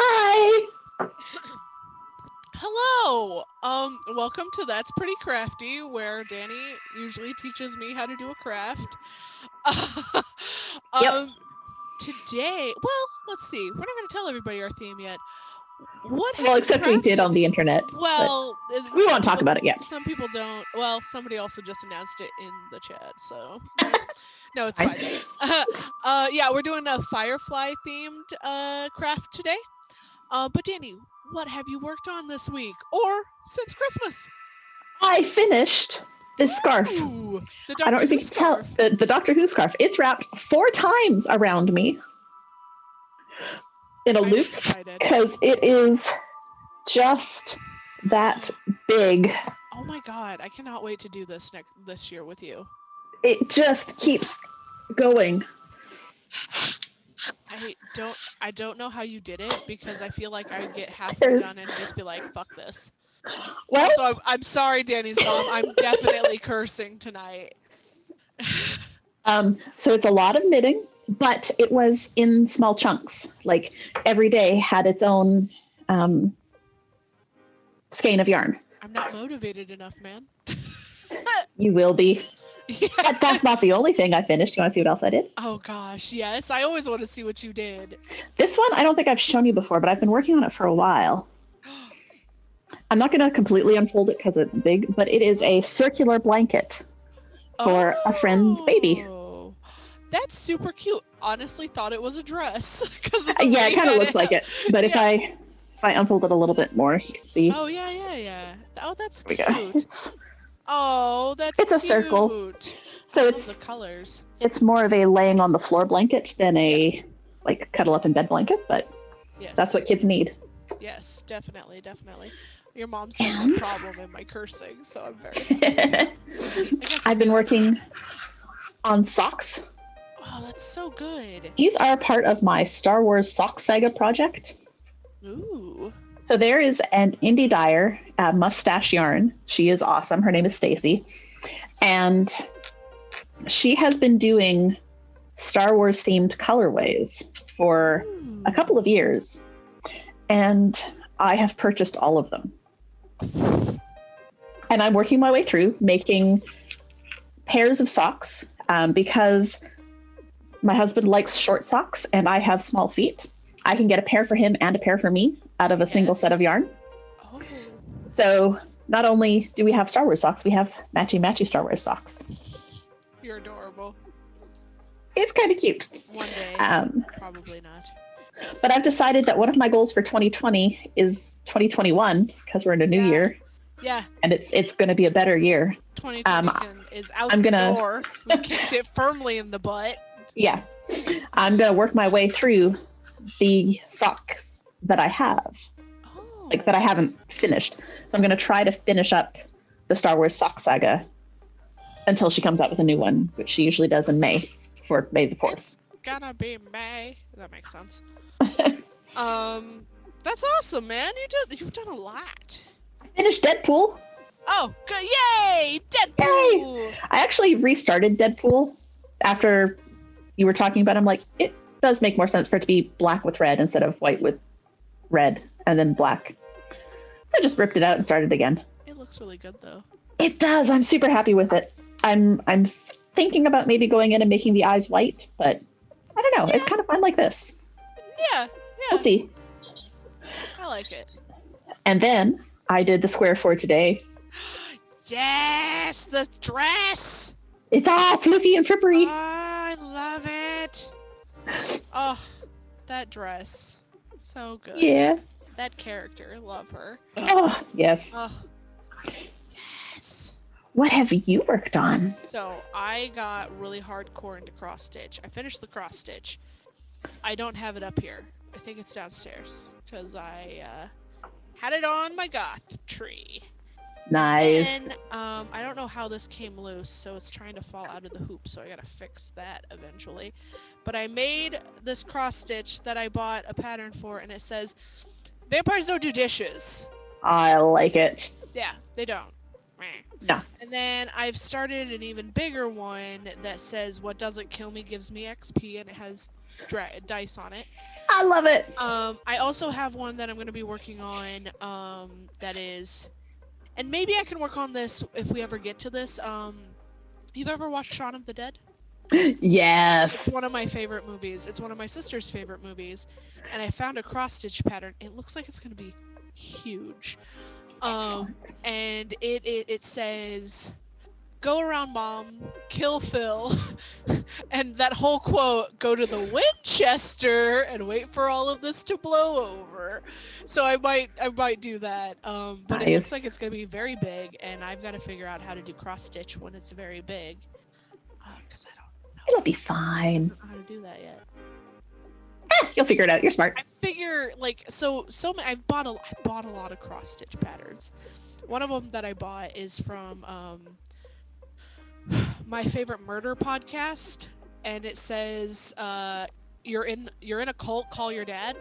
Hi. Hello! Welcome to That's Pretty Crafty, where Danie usually teaches me how to do a craft. Yep. Today, well, let's see. We're not going to tell everybody our theme yet. What have Well, you except we did crafted? on the internet. Well, We won't talk about it yet. Some people don't. Well, somebody also just announced it in the chat, so no, it's Fine. fine. Yeah, we're doing a Firefly themed craft today. But Danie, what have you worked on this week or since Christmas? I finished this scarf. Ooh, the I don't Doctor know if you Who can tell scarf. the Doctor Who scarf. It's wrapped 4 times around me in a I'm loop excited. because it is just that big. Oh my god, I cannot wait to do this year with you. It just keeps going. I don't know how you did it because I feel like I would get halfway There's- done and just be like, fuck this. Well, Also, I'm sorry, Danie's mom. I'm definitely cursing tonight. so it's a lot of knitting, but it was in small chunks. Like every day had its own skein of yarn. I'm not motivated enough, man. You will be. Yeah. But that's not the only thing I finished. You want to see what else I did? Oh gosh, yes. I always want to see what you did. This one, I don't think I've shown you before, but I've been working on it for a while. I'm not going to completely unfold it because it's big, but it is a circular blanket for a friend's baby. Oh, that's super cute. Honestly, thought it was a dress. Yeah, it kind of looks like it. But if I unfold it a little bit more, you can see. Oh yeah. Oh, that's There we cute. go. Oh, that's It's a cute. circle. So I love it's the colors. it's more of a laying on the floor blanket than a like cuddle up in bed blanket, but Yes. that's what kids need. Yes, definitely. Your mom's seeing the problem in my cursing, so I'm very happy. I've been working on socks. Oh, that's so good. These are part of my Star Wars sock saga project. Ooh. So there is an indie dyer, Mustache Yarn. She is awesome. Her name is Stacy. And she has been doing Star Wars themed colorways for a couple of years. And I have purchased all of them. And I'm working my way through making pairs of socks because my husband likes short socks and I have small feet. I can get a pair for him and a pair for me out of a single set of yarn. Oh. So not only do we have Star Wars socks, we have matchy Star Wars socks. You're adorable. It's kind of cute. One day. Probably not. But I've decided that one of my goals for 2020 is 2021 because we're in a new year. Yeah. And it's going to be a better year. 2020 is out I'm the gonna- door. We kicked it firmly in the butt. Yeah. I'm going to work my way through the socks that I have, Oh. like that I haven't finished. So I'm going to try to finish up the Star Wars sock saga until she comes out with a new one, which she usually does in May for May the 4th. It's gonna be May. That makes sense. That's awesome, man. You've done a lot. I finished Deadpool. Oh, good! Yay! Deadpool! I actually restarted Deadpool after you were talking about it. I'm like, it does make more sense for it to be black with red instead of white with red and then black. So I just ripped it out and started again. It looks really good, though. It does. I'm super happy with it. I'm thinking about maybe going in and making the eyes white, but I don't know. Yeah. It's kind of fun like this. Yeah. We'll see. I like it. And then I did the square for today. Yes, the dress. It's all fluffy and frippery. I love it. Oh, that dress, so good. Yeah. That character, love her. Oh, yes. Oh, yes. What have you worked on? So I got really hardcore into cross stitch. I finished the cross stitch. I don't have it up here. I think it's downstairs because I had it on my goth tree. Nice. And I don't know how this came loose, so it's trying to fall out of the hoop, so I gotta fix that eventually. But I made this cross stitch that I bought a pattern for, and it says, "Vampires don't do dishes." I like it. Yeah, they don't. Meh. No. And then I've started an even bigger one that says, "What doesn't kill me gives me XP," and it has dice on it. I love it. I also have one that I'm going to be working on that is, and maybe I can work on this if we ever get to this. You've ever watched Shaun of the Dead? Yes. It's one of my favorite movies. It's one of my sister's favorite movies, and I found a cross stitch pattern. It looks like it's going to be huge. And it says, "Go around, Mom, kill Phil," and that whole quote, "Go to the Winchester and wait for all of this to blow over." So I might do that. But It looks like it's gonna be very big, and I've got to figure out how to do cross stitch when it's very big, because I don't know. It'll be fine. I don't know how to do that yet. You'll figure it out. You're smart. I figure so many. I bought a lot of cross stitch patterns. One of them that I bought is from my favorite murder podcast, and it says you're in a cult, call your dad.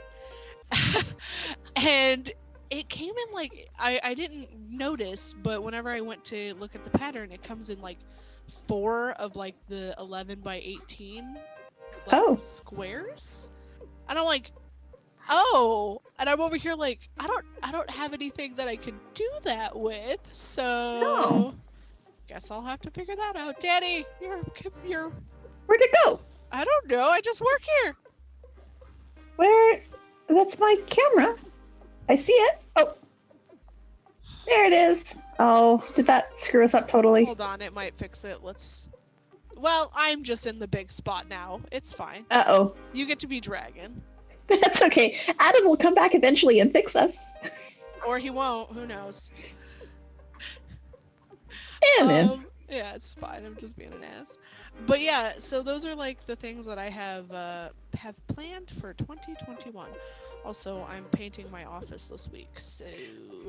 And it came in I didn't notice, but whenever I went to look at the pattern, it comes in 4 of the 11 by 18 squares, and I'm like, oh, and I'm over here I don't have anything that I can do that with, so No. guess I'll have to figure that out. Danie, you're Where'd it go? I don't know, I just work here. Where? That's my camera. I see it. Oh. There it is. Oh, did that screw us up totally? Hold on, it might fix it. Well, I'm just in the big spot now. It's fine. Uh-oh. You get to be dragon. That's okay. Adam will come back eventually and fix us. Or he won't. Who knows? Yeah, Yeah, it's fine. I'm just being an ass. But yeah, so those are the things that I have planned for 2021. Also, I'm painting my office this week, so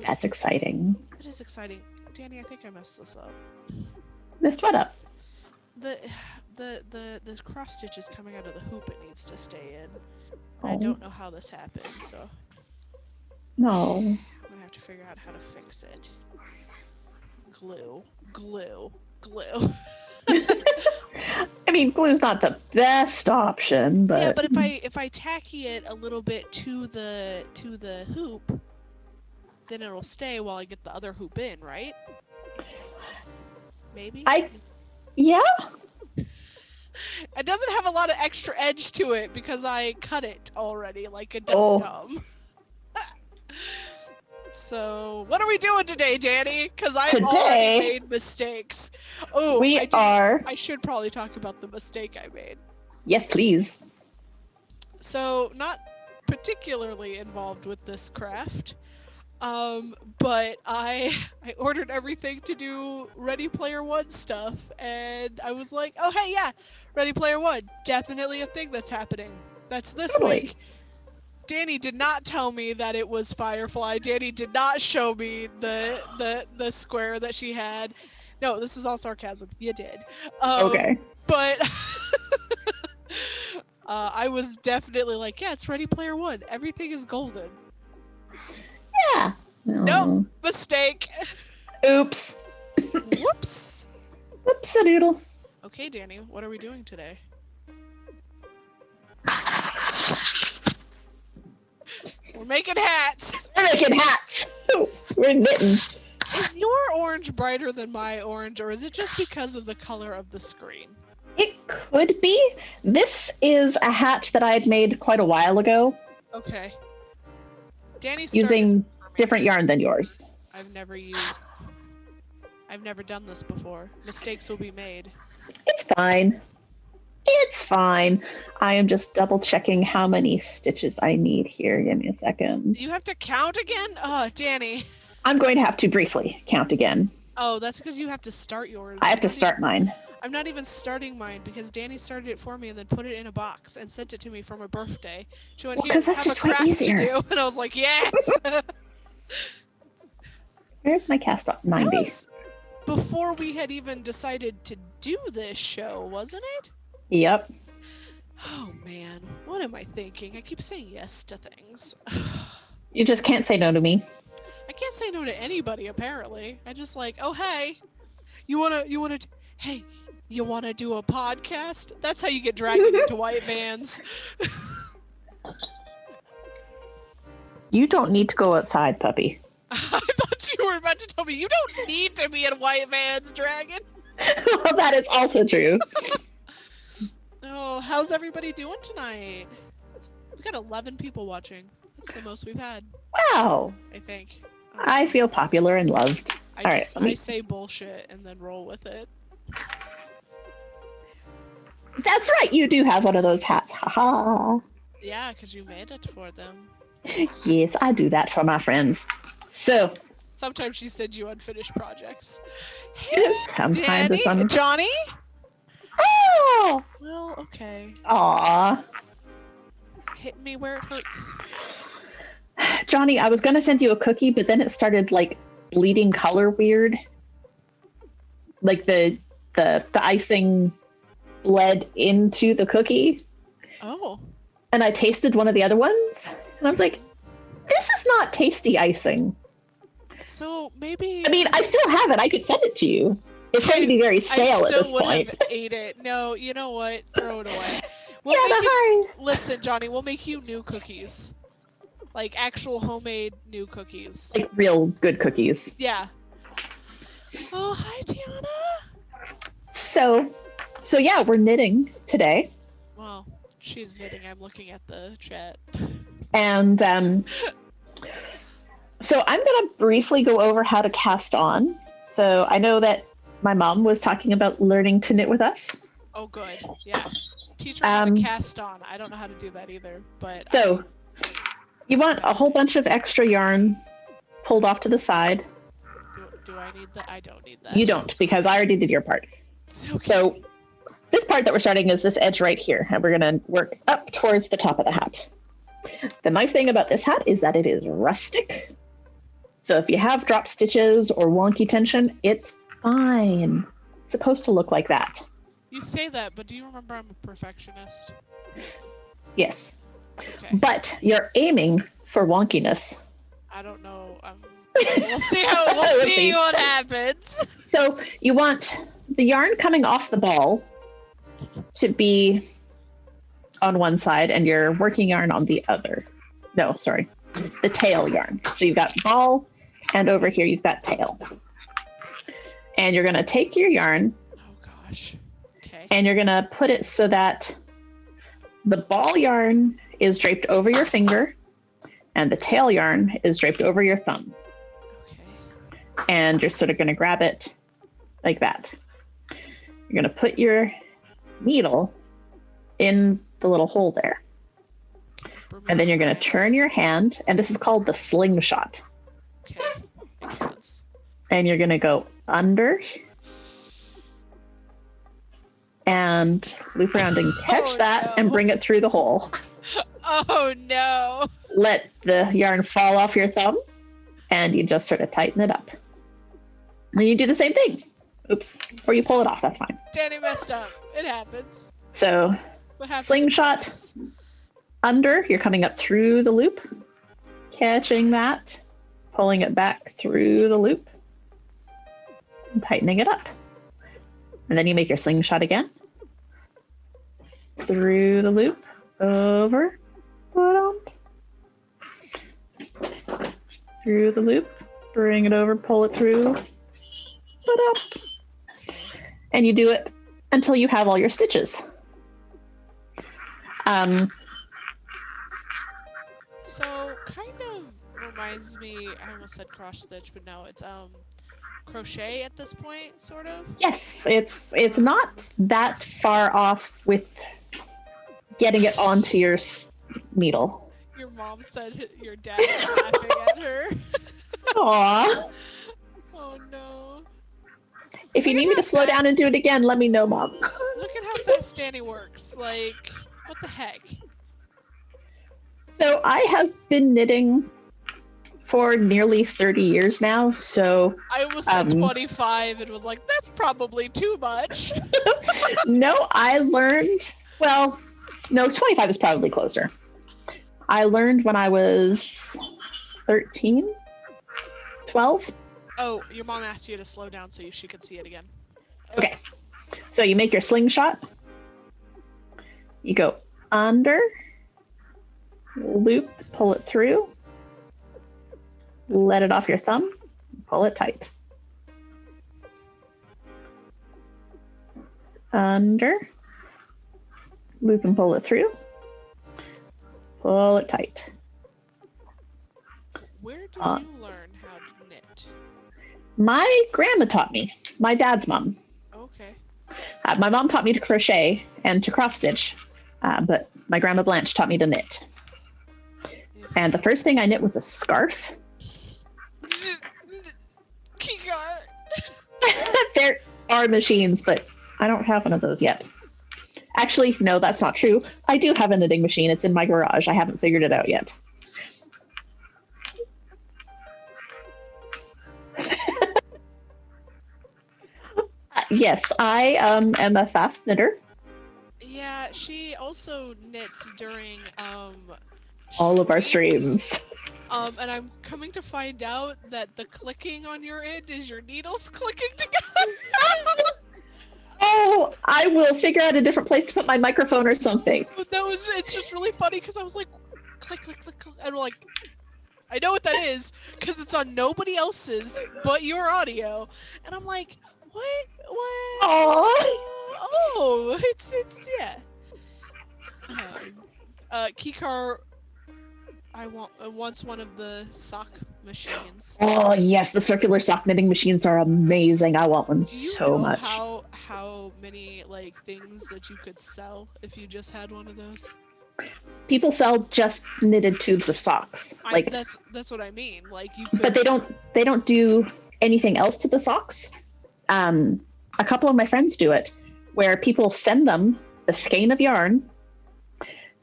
That's exciting. it is exciting. Danie, I think I messed this up. Missed what up? The cross stitch is coming out of the hoop it needs to stay in. Oh. I don't know how this happened, so No. I'm gonna have to figure out how to fix it. Glue. I mean, glue's not the best option, but Yeah, but if I tacky it a little bit to the hoop, then it'll stay while I get the other hoop in, right? Maybe? Yeah? It doesn't have a lot of extra edge to it because I cut it already like a dum-dum. So, what are we doing today, Danie? Because I've already made mistakes. Oh, I should probably talk about the mistake I made. Yes, please. So, not particularly involved with this craft, but I ordered everything to do Ready Player One stuff, and I was like, oh hey, yeah, Ready Player One, definitely a thing that's happening. That's this week. Danie did not tell me that it was Firefly. Danie did not show me the square that she had. No, this is all sarcasm. You did. Okay. But I was definitely like, yeah, it's Ready Player One. Everything is golden. Yeah. Nope. Mistake. Oops. Whoops. Whoops-a-doodle. Okay, Danie, what are we doing today? We're making hats. We're making hats. We're knitting. Is your orange brighter than my orange, or is it just because of the color of the screen? It could be. This is a hat that I had made quite a while ago. Okay. Danie using different yarn than yours. I've never done this before. Mistakes will be made. It's fine. It's fine. I am just double checking how many stitches I need here. Give me a second. You have to count again? Oh, Danie. I'm going to have to briefly count again. Oh, that's because you have to start yours. I have to start mine. I'm not even starting mine because Danie started it for me and then put it in a box and sent it to me for my birthday. She went, here, have a craft to do. And I was like, yes! Where's my cast off 90? Before we had even decided to do this show, wasn't it? Yep. Oh man, what am I thinking? I keep saying yes to things. You just can't say no to me. I can't say no to anybody apparently. I just like, oh hey, you wanna do a podcast? That's how you get dragged into white vans. You don't need to go outside, puppy. I thought you were about to tell me you don't need to be in White Man's Dragon. Well, that is also true. Oh, how's everybody doing tonight? We got 11 people watching. That's the most we've had, Wow. I think. I feel popular and loved. I say bullshit and then roll with it. That's right, you do have one of those hats. Haha. Yeah, because you made it for them. Yes, I do that for my friends. So. Sometimes she sends you unfinished projects. Sometimes it's Johnny? Oh! Well, okay. Aw. Hit me where it hurts. Johnny, I was gonna send you a cookie, but then it started like bleeding color weird. Like the icing bled into the cookie. Oh. And I tasted one of the other ones, and I was like, this is not tasty icing. So maybe. I mean, I still have it. I could send it to you. It's going to be very stale at this point. I still would have ate it. No, you know what? Throw it away. Listen, Johnny, we'll make you new cookies. Like actual homemade new cookies. Like real good cookies. Yeah. Oh, hi, Tiana. So yeah, we're knitting today. Well, she's knitting. I'm looking at the chat. And so I'm going to briefly go over how to cast on. So I know that my mom was talking about learning to knit with us. Oh, good. Yeah. Teach her how to cast on. I don't know how to do that either, but. So you want a whole bunch of extra yarn pulled off to the side. Do I need that? I don't need that. You don't, because I already did your part. Okay. So this part that we're starting is this edge right here, and we're going to work up towards the top of the hat. The nice thing about this hat is that it is rustic. So if you have drop stitches or wonky tension, it's fine. It's supposed to look like that. You say that, but do you remember I'm a perfectionist? Yes. Okay. But you're aiming for wonkiness. I don't know. We'll see we'll see what happens. So you want the yarn coming off the ball to be on one side and your working yarn on the other. No, sorry. The tail yarn. So you've got ball, and over here you've got tail. And you're going to take your yarn. Oh gosh. Okay. And you're going to put it so that the ball yarn is draped over your finger and the tail yarn is draped over your thumb. Okay. And you're sort of going to grab it like that. You're going to put your needle in the little hole there. And then you're going to turn your hand, and this is called the slingshot. Okay, makes sense. And you're going to go under and loop around and catch that and bring it through the hole. Oh no! Let the yarn fall off your thumb, and you just sort of tighten it up. And then you do the same thing. Oops. Or you pull it off, that's fine. Danie messed up. It happens. So, slingshot. Under, you're coming up through the loop, catching that, pulling it back through the loop, and tightening it up. And then you make your slingshot again. Through the loop, over, put on. Through the loop, bring it over, pull it through, put up. And you do it until you have all your stitches. So kind of reminds me, I almost said cross stitch, but no, it's crochet at this point, sort of. Yes, it's not that far off with getting it onto your needle. Your mom said your dad was laughing at her. Aww. Oh no. If you need me to slow down and do it again, let me know, Mom. Look at how fast Danie works. Like, what the heck? So I have been knitting for nearly 30 years now, so... I almost said 25 and was like, that's probably too much. No, I learned... Well, no, 25 is probably closer. I learned when I was 13? 12? Oh, your mom asked you to slow down so she could see it again. Okay. So you make your slingshot. You go under, loop, pull it through, let it off your thumb, pull it tight. Under, loop and pull it through, pull it tight. Where did you learn how to knit? My grandma taught me, my dad's mom. Okay. My mom taught me to crochet and to cross stitch, but my grandma Blanche taught me to knit. And the first thing I knit was a scarf. There are machines, but I don't have one of those yet. Actually, no, that's not true. I do have a knitting machine. It's in my garage. I haven't figured it out yet. Yes, I am a fast knitter. Yeah, she also knits during all of our streams. And I'm coming to find out that the clicking on your end is your needles clicking together. Oh, I will figure out a different place to put my microphone or something. But it's just really funny because I was like, click, click, click, click. And I'm like, I know what that is because it's on nobody else's but your audio. And I'm like, what? Oh, it's yeah. Kikar, wants one of the sock machines. Oh yes, the circular sock knitting machines are amazing. I want one so much. How many like things that you could sell if you just had one of those? People sell just knitted tubes of socks. That's what I mean. Like you could... But they don't do anything else to the socks. A couple of my friends do it, where people send them the skein of yarn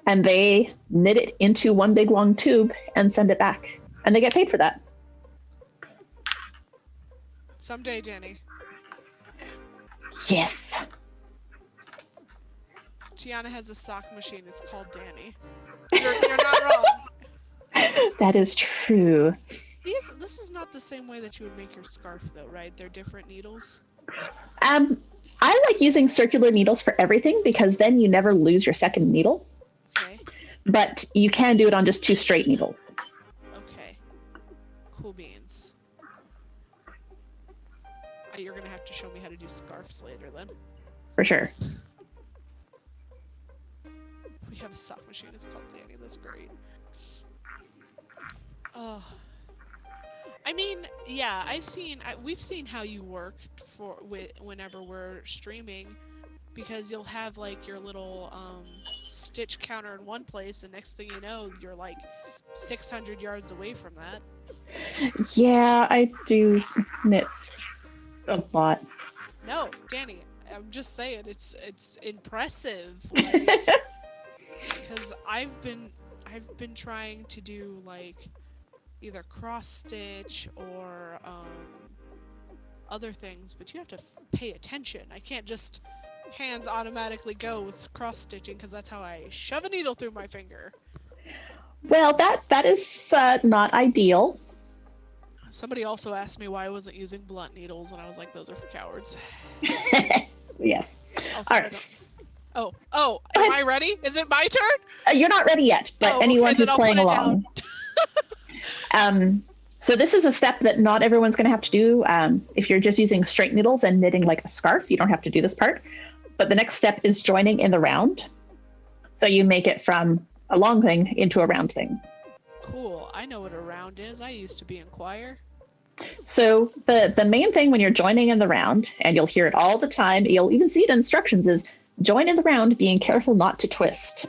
and they knit it into one big long tube and send it back. And they get paid for that. Someday, Danie. Yes. Tiana has a sock machine. It's called Danie. You're not wrong. That is true. This is not the same way that you would make your scarf, though, right? They're different needles. I like using circular needles for everything because then you never lose your second needle. Okay. But you can do it on just 2 straight needles. Okay. Cool beans. You're gonna have to show me how to do scarves later, then. For sure. We have a sock machine. It's called Danie. That's great. Oh. I mean, yeah, we've seen how you work whenever we're streaming, because you'll have like your little stitch counter in one place, and next thing you know, you're like 600 yards away from that. Yeah, I do knit a lot. No, Danie, I'm just saying it's impressive. Because I've been trying to do like either cross stitch or other things, but you have to pay attention. I can't just hands automatically go with cross stitching because that's how I shove a needle through my finger. Well, that is not ideal. Somebody also asked me why I wasn't using blunt needles, and I was like, those are for cowards. Yes. Also, all right. Oh, am I ready? Is it my turn? You're not ready yet, but anyone who's playing along. So this is a step that not everyone's going to have to do. If you're just using straight needles and knitting like a scarf, you don't have to do this part. But the next step is joining in the round. So you make it from a long thing into a round thing. Cool. I know what a round is. I used to be in choir. So the main thing when you're joining in the round, and you'll hear it all the time, you'll even see it in instructions, is join in the round, being careful not to twist.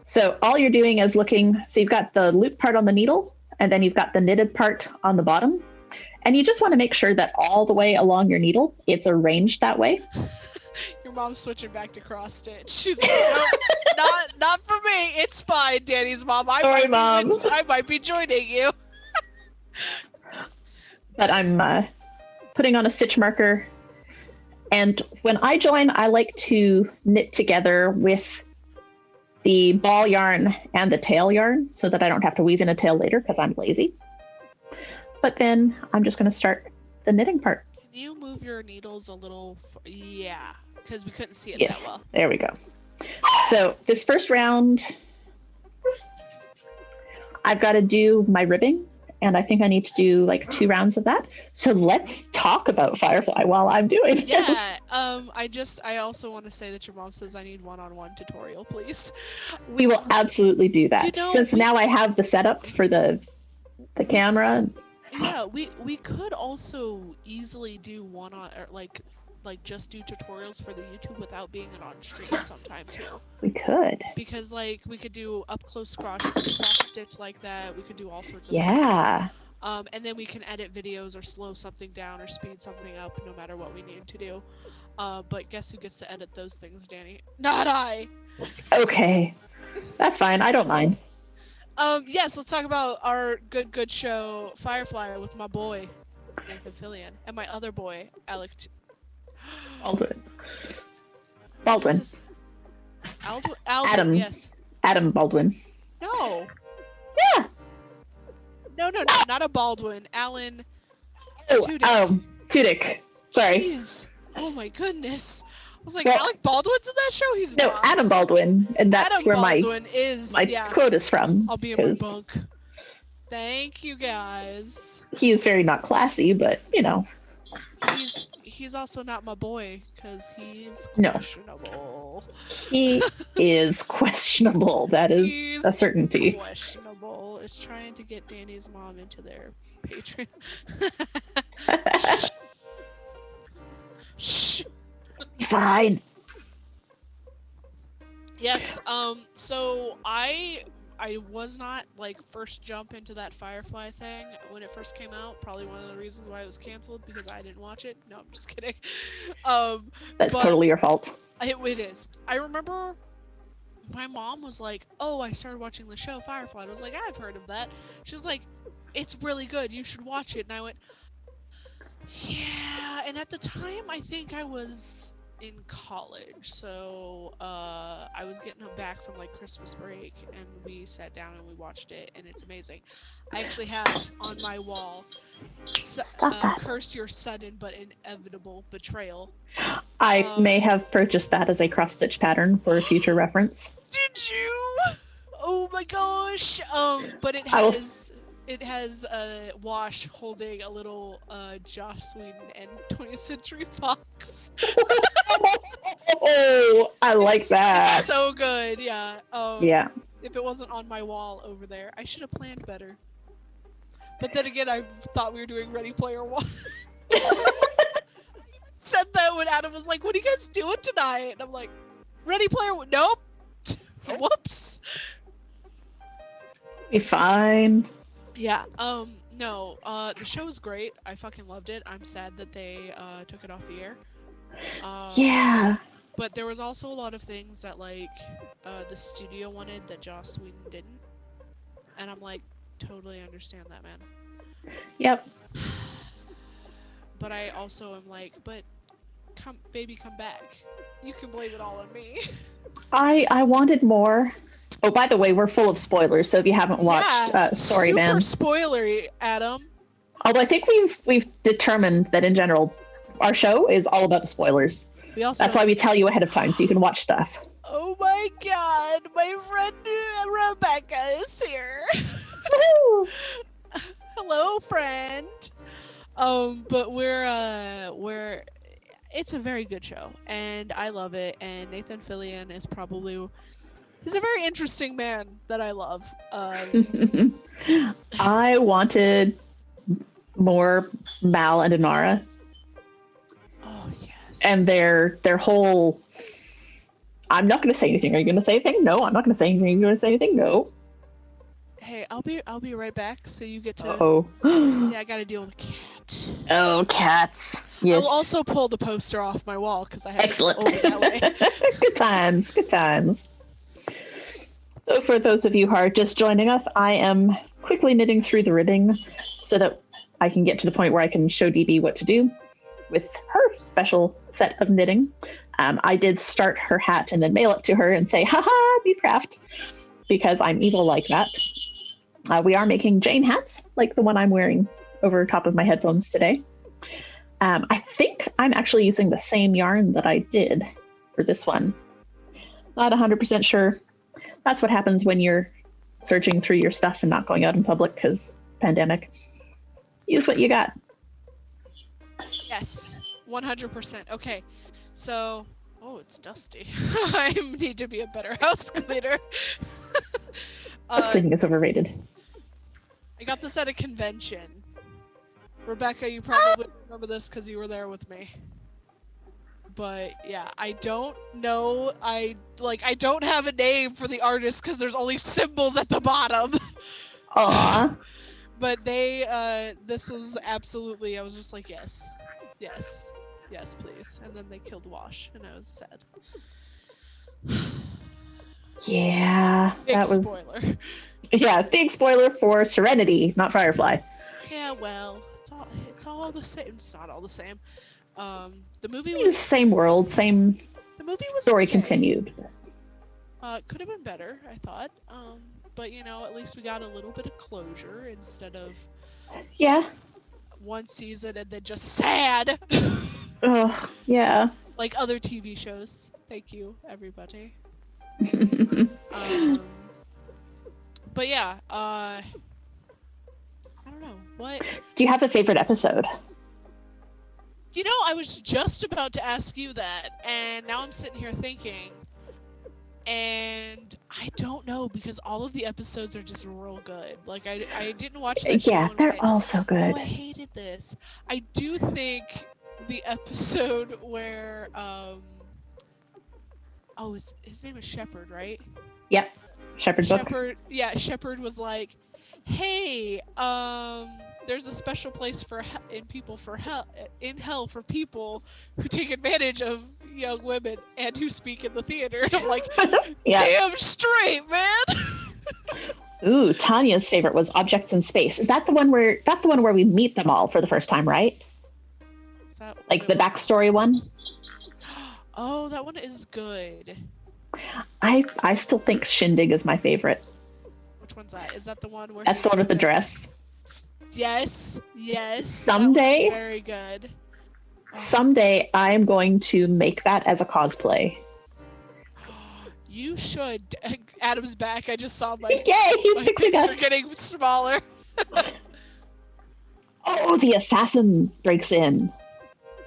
So all you're doing is looking, so you've got the loop part on the needle, and then you've got the knitted part on the bottom. And you just want to make sure that all the way along your needle, it's arranged that way. Your mom's switching back to cross stitch. She's like, no, not for me. It's fine, Danie's mom. Sorry, Mom. I might be joining you. But I'm putting on a stitch marker. And when I join, I like to knit together with the ball yarn and the tail yarn so that I don't have to weave in a tail later because I'm lazy. But then I'm just going to start the knitting part. Can you move your needles a little? Yeah, because we couldn't see it yes, that well. There we go. So this first round, I've got to do my ribbing and I think I need to do like 2 rounds of that. So let's talk about Firefly while I'm doing it. Yeah. I also want to say that your mom says I need one-on-one tutorial, please. We will absolutely do that. You know, Since now I have the setup for the camera. Yeah, we could also easily do one on or like just do tutorials for the YouTube without being on stream sometime too. We could. Because like we could do up close cross stitch like that. We could do all sorts of Yeah. stuff. And then we can edit videos or slow something down or speed something up no matter what we need to do. But guess who gets to edit those things, Danie? Not I. Okay. That's fine. I don't mind. Yes, let's talk about our good show, Firefly, with my boy, Nathan Fillion, and my other boy, Alec. Baldwin. Baldwin. Aldwin, Adam. yes. Adam Baldwin. No. Yeah. No, not a Baldwin. Alan. Oh, Tudyk. Sorry. Jeez. Oh my goodness. I was like, Well, Alec Baldwin's in that show? He's no, not. Adam Baldwin, and that's Adam where Baldwin is, my quote is from. I'll be in my bunk. Thank you, guys. He is very not classy, but you know. He's also not my boy, because he's No. questionable. He is questionable. That is He's a certainty. Questionable is trying to get Danie's mom into their Patreon. Shh. Fine. Yes. So I was not like first jump into that Firefly thing when it first came out. Probably one of the reasons why it was canceled because I didn't watch it. No, I'm just kidding. That's totally your fault. It is. I remember my mom was like, "Oh, I started watching the show Firefly." I was like, "I've heard of that." She was like, "It's really good. You should watch it." And I went, "Yeah." And at the time, I think I was in college, so I was getting back from like Christmas break, and we sat down and we watched it, and it's amazing. I actually have on my wall, "Curse your sudden but inevitable betrayal." I may have purchased that as a cross-stitch pattern for future reference. Did you? Oh my gosh! But it has a Wash holding a little Joss Whedon and 20th Century Fox. Oh, I like that. So good, yeah. Yeah. If it wasn't on my wall over there, I should have planned better. But then again, I thought we were doing Ready Player One. Said that when Adam was like, "What are you guys doing tonight?" And I'm like, "Ready Player One." Nope. Whoops. Be fine. Yeah. No. The show is great. I fucking loved it. I'm sad that they took it off the air. Yeah. But there was also a lot of things that like the studio wanted that Joss Whedon didn't, and I'm like, totally understand that, man. Yep. But I also am like, but come back. You can blame it all on me. I wanted more. Oh, by the way, we're full of spoilers, so if you haven't watched, sorry, super man. Super spoilery, Adam. Although I think we've determined that in general, our show is all about the spoilers. That's why we tell you ahead of time, so you can watch stuff. Oh my god, my friend Rebecca is here. Hello, friend. But we're it's a very good show, and I love it. And Nathan Fillion is he's a very interesting man that I love. I wanted more Mal and Inara. Oh yes. And their whole. I'm not going to say anything. Are you going to say anything? No, I'm not going to say anything. Are you going to say anything? No. Hey, I'll be right back. So you get to. Oh. Yeah, I got to deal with a cat. Oh, cats. Yes. I'll also pull the poster off my wall because I have Excellent. it over that way. Good times. Good times. So for those of you who are just joining us, I am quickly knitting through the ribbing so that I can get to the point where I can show DB what to do with her special set of knitting. I did start her hat and then mail it to her and say, haha, be craft, because I'm evil like that. We are making Jane hats, like the one I'm wearing over top of my headphones today. I think I'm actually using the same yarn that I did for this one. Not 100% sure. That's what happens when you're searching through your stuff and not going out in public, because pandemic. Use what you got. Yes, 100%. Okay, so it's dusty. I need to be a better house cleaner. House cleaning is overrated. I got this at a convention. Rebecca, you probably remember this because you were there with me. But yeah, I don't know. I don't have a name for the artist because there's only symbols at the bottom. Aww. But they, this was absolutely. I was just like, yes, please. And then they killed Wash, and I was sad. Yeah, Big that was. Spoiler. Yeah, big spoiler for Serenity, not Firefly. Yeah, well, it's all the same. It's not all the same. The movie It's was the same world, same the movie was story okay. continued. Could have been better, I thought. But at least we got a little bit of closure instead of one season and then just sad. Ugh, yeah. Like other TV shows. Thank you, everybody. But yeah, I don't know. What? Do you have a favorite episode? I was just about to ask you that, and now I'm sitting here thinking, and I don't know because all of the episodes are just real good. Like I didn't watch that show. Yeah, they're all so good. Oh, I hated this. I do think the episode where his name is Shepard, right? Yep. Shepard book. Shepard was like, hey, there's a special place in hell for people who take advantage of young women and who speak in the theater. And I'm like, damn straight, man. Ooh, Tanya's favorite was Objects in Space. Is that the one where we meet them all for the first time, right? Is that like the backstory one? Oh, that one is good. I still think Shindig is my favorite. Which one's that? Is that the one where that's the one with the dress? Yes. Someday, very good. Someday I'm going to make that as a cosplay. You should. Adam's back. I just saw my. Yay! He's fixing us. Are getting smaller. Oh, the assassin breaks in.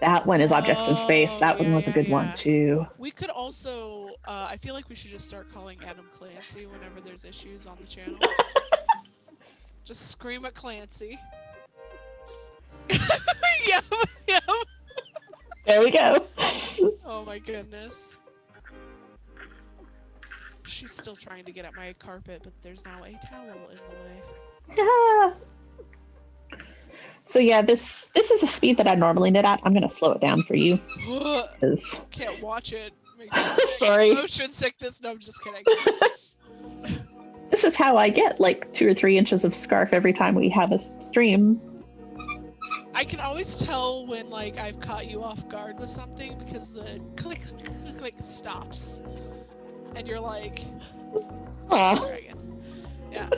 That one is Objects in Space. That one was a good one too. We could also. I feel like we should just start calling Adam Clancy whenever there's issues on the channel. Just scream at Clancy. Yep. There we go. Oh my goodness. She's still trying to get at my carpet, but there's now a towel in the way. Yeah. So yeah, this is a speed that I normally knit at. I'm gonna slow it down for you. Can't watch it. Sorry. Motion sickness. No, I'm just kidding. This is how I get like 2 or 3 inches of scarf every time we have a stream. I can always tell when like I've caught you off guard with something because the click stops, and you're like, yeah.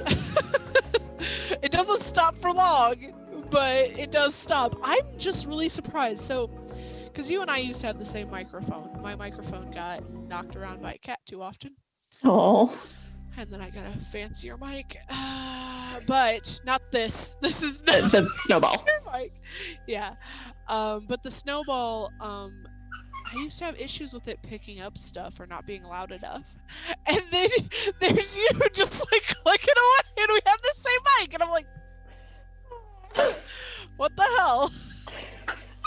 It doesn't stop for long, but it does stop. I'm just really surprised. So, because you and I used to have the same microphone. My microphone got knocked around by a cat too often. Oh. And then I got a fancier mic. But not this. This is the snowball. Mic. Yeah. But the snowball, I used to have issues with it picking up stuff or not being loud enough. And then there's you just like clicking away and we have the same mic. And I'm like, what the hell?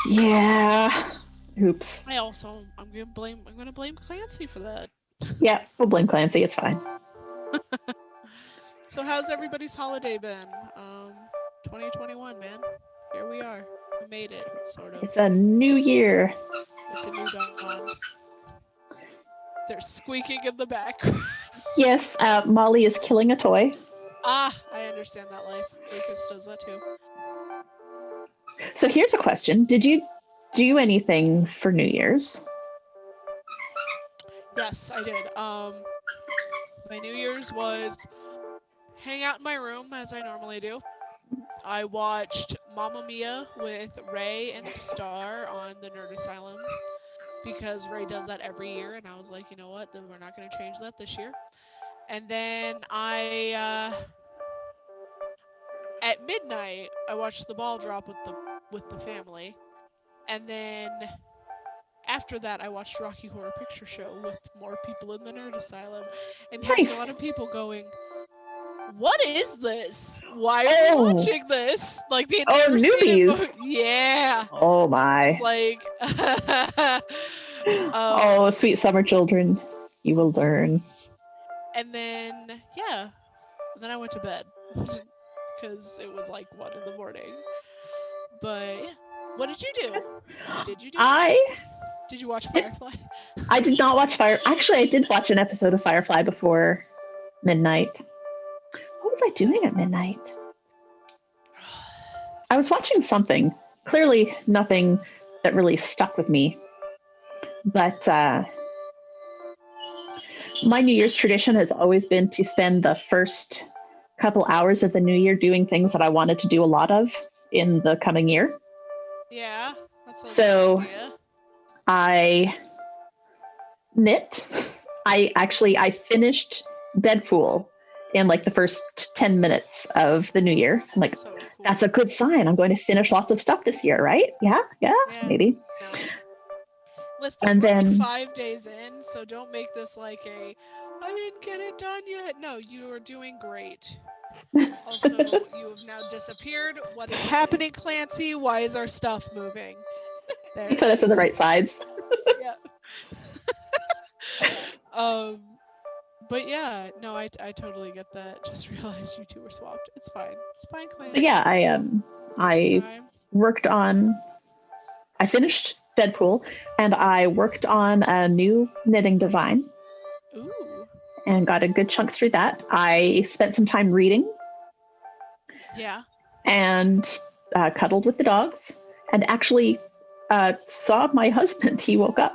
Yeah. Oops. I'm gonna blame Clancy for that. Yeah, we'll blame Clancy, it's fine. So how's everybody's holiday been? 2021, man. Here we are. We made it, sort of. It's a new year. It's a new dawn. They're squeaking in the back. Yes, Molly is killing a toy. I understand that life. Lucas does that too. So here's a question. Did you do anything for New Year's? Yes, I did. My New Year's was hang out in my room as I normally do. I watched Mamma Mia with Ray and Star on the Nerd Asylum because Ray does that every year, and I was like, you know what? Then we're not going to change that this year. And then I at midnight, I watched the ball drop with the family, and then after that, I watched Rocky Horror Picture Show with more people in the Nerd Asylum, and having Nice. a lot of people going, "What is this? Why are we watching this?" Like they had never seen it before. Yeah. Oh my. Like. Oh, sweet summer children, you will learn. And then I went to bed because it was like 1 a.m. But yeah, what did you do? Did you watch Firefly? I did not watch Actually, I did watch an episode of Firefly before midnight. What was I doing at midnight? I was watching something. Clearly, nothing that really stuck with me. But my New Year's tradition has always been to spend the first couple hours of the new year doing things that I wanted to do a lot of in the coming year. Yeah, that's a so good idea. I knit. I finished Deadpool in like the first 10 minutes of the new year. So I'm like, so cool. That's a good sign. I'm going to finish lots of stuff this year, right? Yeah, maybe. No. Listen, and we're then like 5 days in, so don't make this like I didn't get it done yet. No, you are doing great. Also, you have now disappeared. What is happening, Clancy? Why is our stuff moving? You put us in the right sides. Yeah. But yeah, no, I totally get that. Just realized you two were swapped. It's fine, Clancy. Yeah, I worked on. I finished Deadpool, and I worked on a new knitting design. Ooh. And got a good chunk through that. I spent some time reading. Yeah. And cuddled with the dogs, and actually saw my husband. He woke up.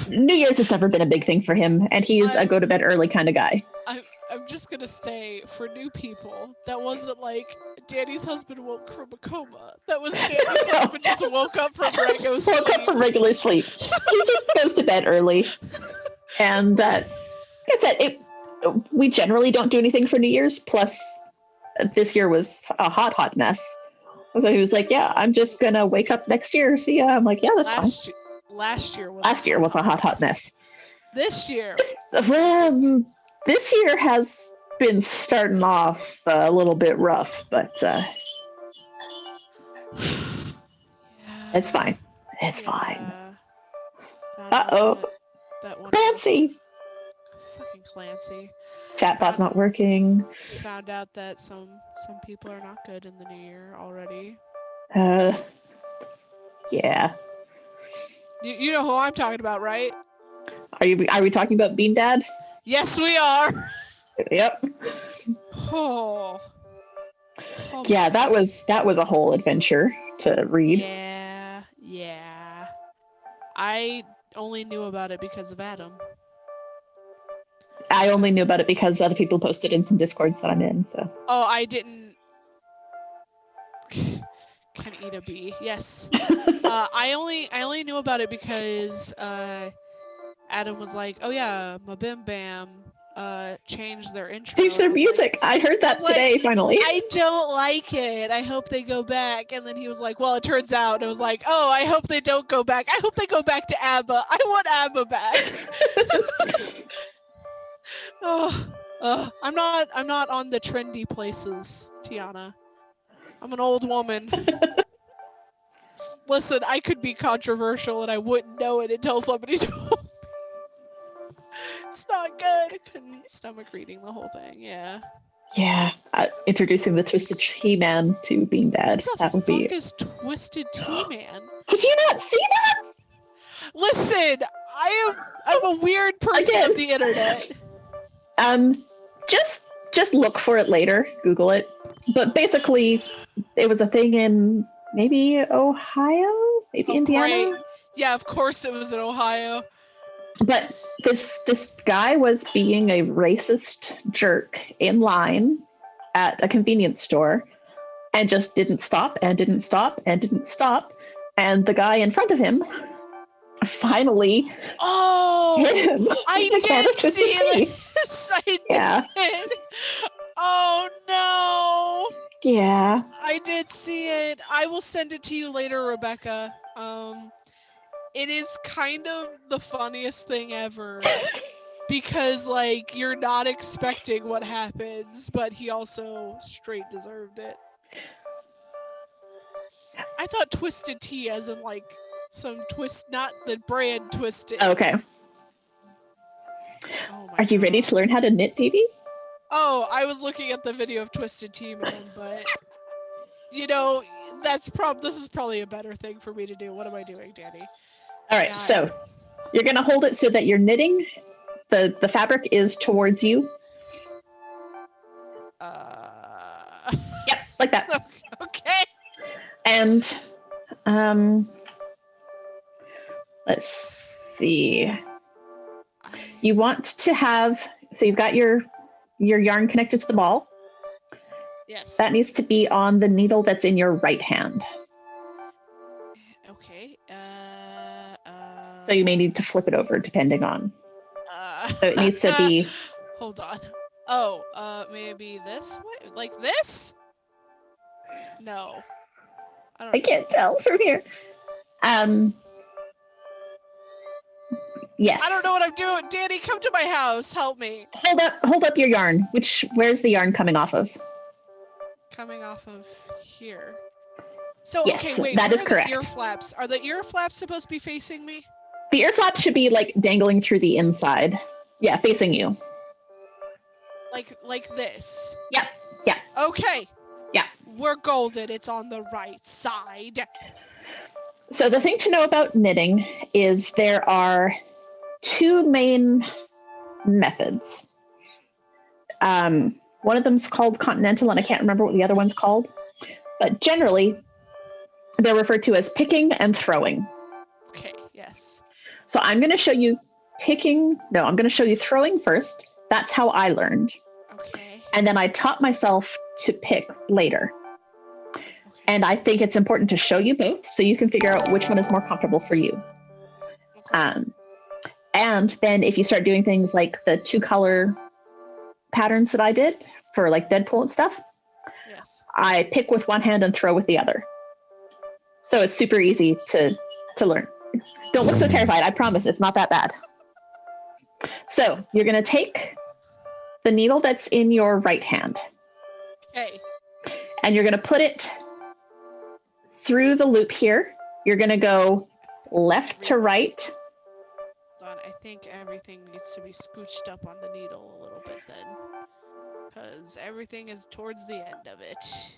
New Year's has never been a big thing for him, and he's a go to bed early kind of guy. I'm just gonna say, for new people, that wasn't like Danny's husband woke from a coma. That was Danny's husband just woke up from regular sleep. Woke up from regular sleep. He just goes to bed early. And like I said, we generally don't do anything for New Year's. Plus, this year was a hot mess. So he was like, "Yeah, I'm just gonna wake up next year. See ya." I'm like, "Yeah, that's fine." Last year was a hot mess. This year. Well, this year has been starting off a little bit rough, but it's fine. It's fine. Uh-oh. Clancy! Fucking Clancy. Chatbot's not working. Found out that some people are not good in the new year already. Yeah. You know who I'm talking about, right? Are we talking about Bean Dad? Yes, we are. Yep. Oh. Yeah, that was a whole adventure to read. Yeah. I only knew about it because of Adam. I only knew about it because other people posted in some Discords that I'm in, so. Oh, I didn't. Can eat a bee. Yes. I only knew about it because Adam was like, "Oh yeah, Mabim Bam changed their intro. Changed their music. I heard that today, finally. I don't like it. I hope they go back." And then he was like, "Well, it turns out." And I was like, "Oh, I hope they don't go back. I hope they go back to ABBA. I want ABBA back." I'm not on the trendy places, Tiana. I'm an old woman. Listen, I could be controversial and I wouldn't know it until somebody told me. It's not good. I couldn't stomach reading the whole thing. Yeah. Yeah. Introducing the Twisted He-Man to Bean Dad. That would be. What the fuck is Twisted He-Man? Did you not see that? Listen, I'm a weird person of the internet. Just look for it later. Google it. But basically, it was a thing in maybe Ohio, maybe Indiana. Great. Yeah, of course it was in Ohio. But this guy was being a racist jerk in line at a convenience store, and just didn't stop and didn't stop and didn't stop. And the guy in front of him finally hit him. I did see this. I did. Yeah. Oh Yeah. I did see it. I will send it to you later, Rebecca. It is kind of the funniest thing ever. Because, like, you're not expecting what happens, but he also straight deserved it. I thought Twisted Tea as in, like, some twist, not the brand Twisted. Okay. Oh my Are you ready to learn how to knit, Davey? Oh, I was looking at the video of Twisted Tea Man, but, you know, this is probably a better thing for me to do. What am I doing, Danie? All right, so you're going to hold it so that you're knitting. The fabric is towards you. Yep, like that. Okay. And let's see. You want to have, so you've got your yarn connected to the ball. Yes. That needs to be on the needle that's in your right hand. Okay. So you may need to flip it over depending on. So it needs to be. Hold on. Oh, maybe this way? Like this? No. I can't tell from here. Yes. I don't know what I'm doing. Danie, come to my house. Help me. Hold up your yarn. Where's the yarn coming off of? Coming off of here. So, yes, okay, wait. That is correct. Ear flaps? Are the ear flaps supposed to be facing me? The ear flaps should be like dangling through the inside. Yeah, facing you. Like this. Yep. Yeah. Okay. Yeah. We're golden. It's on the right side. So the thing to know about knitting is there are two main methods. One of them's called continental, and I can't remember what the other one's called. But generally, they're referred to as picking and throwing. Okay, yes. So I'm going to show you I'm going to show you throwing first. That's how I learned. Okay. And then I taught myself to pick later. Okay. And I think it's important to show you both so you can figure out which one is more comfortable for you. Okay. And then if you start doing things like the 2-color patterns that I did for like Deadpool and stuff, yes, I pick with one hand and throw with the other. So it's super easy to learn. Don't look so terrified. I promise it's not that bad. So you're going to take the needle that's in your right hand. Okay. And you're going to put it through the loop here. You're going to go left to right. I think everything needs to be scooched up on the needle a little bit then. Because everything is towards the end of it.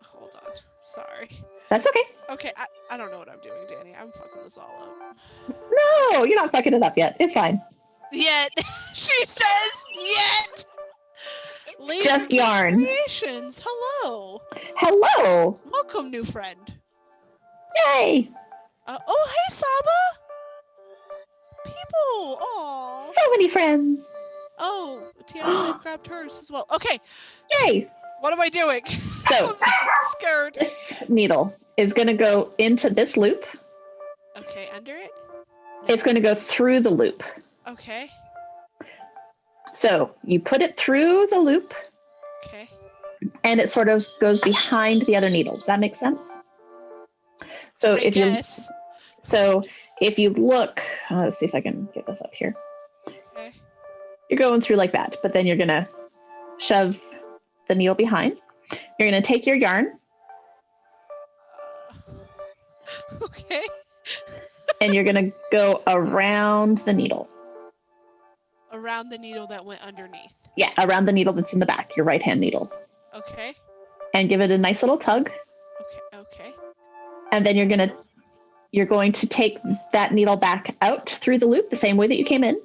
Hold on. Sorry. That's okay. Okay, I don't know what I'm doing, Danie. I'm fucking this all up. No, you're not fucking it up yet. It's fine. Yet. She says yet. It's just yarn. Creations. Hello. Hello. Welcome, new friend. Yay. Oh, hey, Saba. People. Aw. So many friends. Oh, Tiana grabbed hers as well. Okay. Yay. What am I doing? So, I'm scared. This needle is going to go into this loop. Okay, under it? No. It's going to go through the loop. Okay. So, you put it through the loop. Okay. And it sort of goes behind the other needle. Does that make sense? So, if you look, let's see if I can get this up here. Okay. You're going through like that, but then you're going to shove the needle behind. You're going to take your yarn. Okay. And you're going to go around the needle. Around the needle that went underneath. Yeah, around the needle that's in the back, your right-hand needle. Okay. And give it a nice little tug. Okay. And then you're going to take that needle back out through the loop the same way that you came in.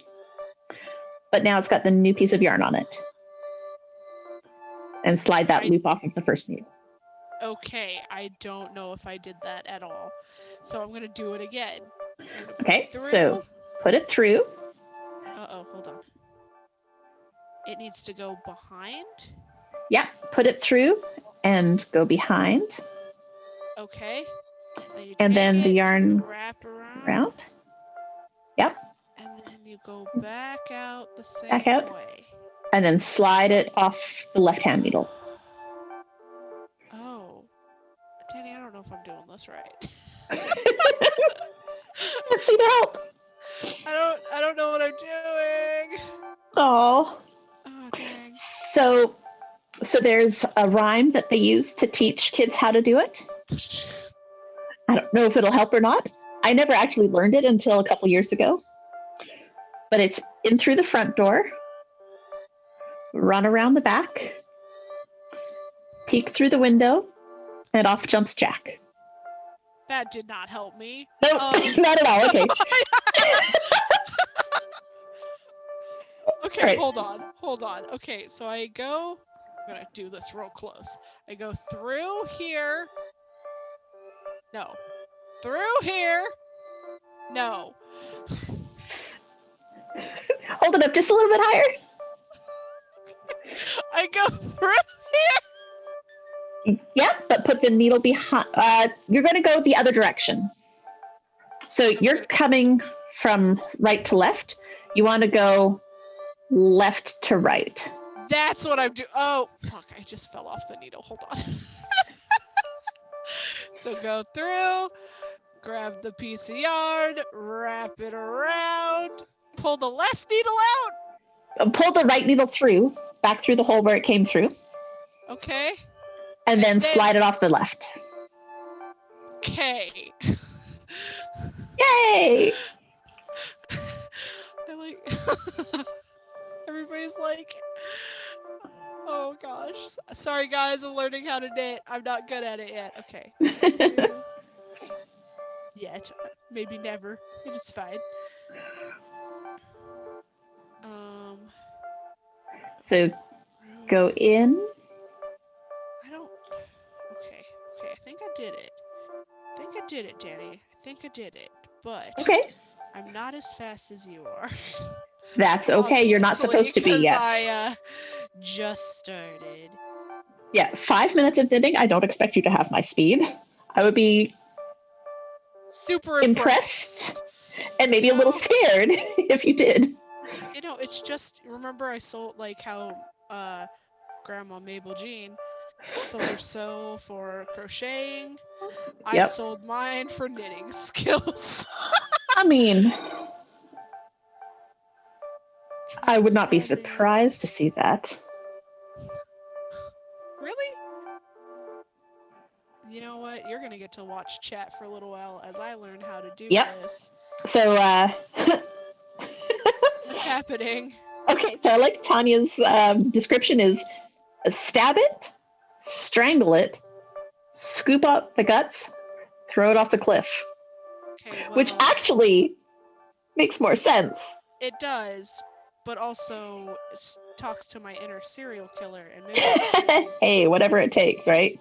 But now it's got the new piece of yarn on it. And slide that loop off of the first needle. Okay, I don't know if I did that at all. So I'm going to do it again. Okay, so put it through. Uh-oh, hold on. It needs to go behind? Yeah, put it through and go behind. Okay. And then the yarn wrap around. Yep. And then you go back out the same way. And then slide it off the left-hand needle. So there's a rhyme that they use to teach kids how to do it. I don't know if it'll help or not. I never actually learned it until a couple years ago. But it's in through the front door, run around the back, peek through the window, and off jumps Jack. That did not help me. No, not at all. Okay. Okay, right. Hold on. Okay, so I'm gonna do this real close. I go through here. No. Through here. No. Hold it up just a little bit higher. I go through here. Yeah, but put the needle behind. You're going to go the other direction. So you're coming from right to left. You want to go left to right. That's what I'm doing. Oh, fuck. I just fell off the needle. Hold on. So go through, grab the piece of yarn, wrap it around, pull the left needle out. Pull the right needle through, back through the hole where it came through. Okay. And then slide it off the left. Okay. Yay! I like... Everybody's like... Oh gosh. Sorry guys, I'm learning how to knit. I'm not good at it yet. Okay. Yet. Maybe never. It is fine. So go in. I don't... Okay, I think I did it. Danie. I think I did it. But... Okay. I'm not as fast as you are. That's okay. You're not supposed to be yet. I just started. Yeah, 5 minutes of knitting. I don't expect you to have my speed. I would be super impressed and maybe a little scared if you did. You know, it's just, remember I sold, like how Grandma Mabel Jean sold her sew for crocheting. Yep. I sold mine for knitting skills. I mean, I would not be surprised to see that. Really? You know what? You're gonna get to watch chat for a little while as I learn how to do this. So, what's happening? Okay, so I like Tanya's description is stab it, strangle it, scoop out the guts, throw it off the cliff. Okay, well, which actually makes more sense. It does, but also talks to my inner serial killer. And maybe hey, whatever it takes, right?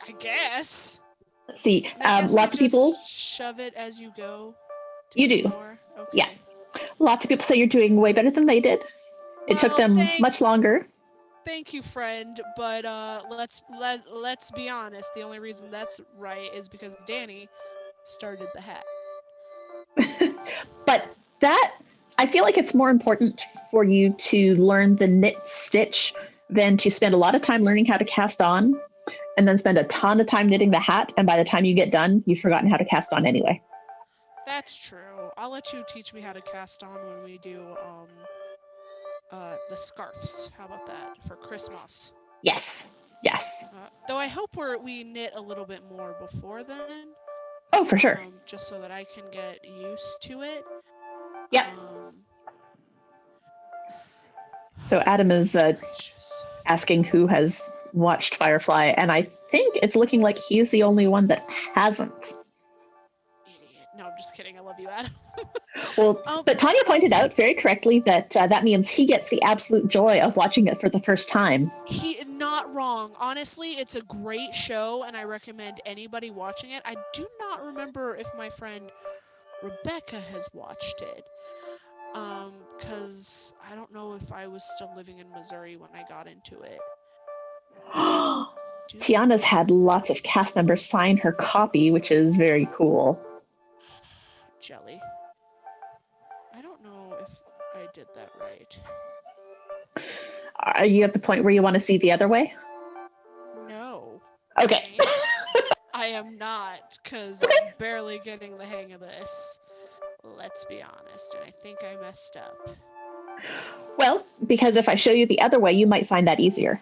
I guess. See, lots of people shove it as you go. You do. Okay. Yeah. Lots of people say you're doing way better than they did. It took them much longer. Thank you, friend. But let's be honest. The only reason that's right is because Danie started the hat. But that, I feel like it's more important for you to learn the knit stitch than to spend a lot of time learning how to cast on and then spend a ton of time knitting the hat. And by the time you get done, you've forgotten how to cast on anyway. That's true. I'll let you teach me how to cast on when we do the scarves. How about that for Christmas? Yes. Though I hope we knit a little bit more before then. Oh, for sure. Just so that I can get used to it. Yep. So Adam is asking who has watched Firefly, and I think it's looking like he's the only one that hasn't. Idiot. No, I'm just kidding. I love you, Adam. Well, but Tanya pointed out very correctly that that means he gets the absolute joy of watching it for the first time. Not wrong. Honestly, it's a great show, and I recommend anybody watching it. I do not remember if my friend Rebecca has watched it. Because I don't know if I was still living in Missouri when I got into it. Tiana's had lots of cast members sign her copy, which is very cool. Jelly. I don't know if I did that right. Are you at the point where you want to see the other way? No. Okay. I am not, because I'm barely getting the hang of this. Let's be honest, and I think I messed up. Well, because if I show you the other way, you might find that easier.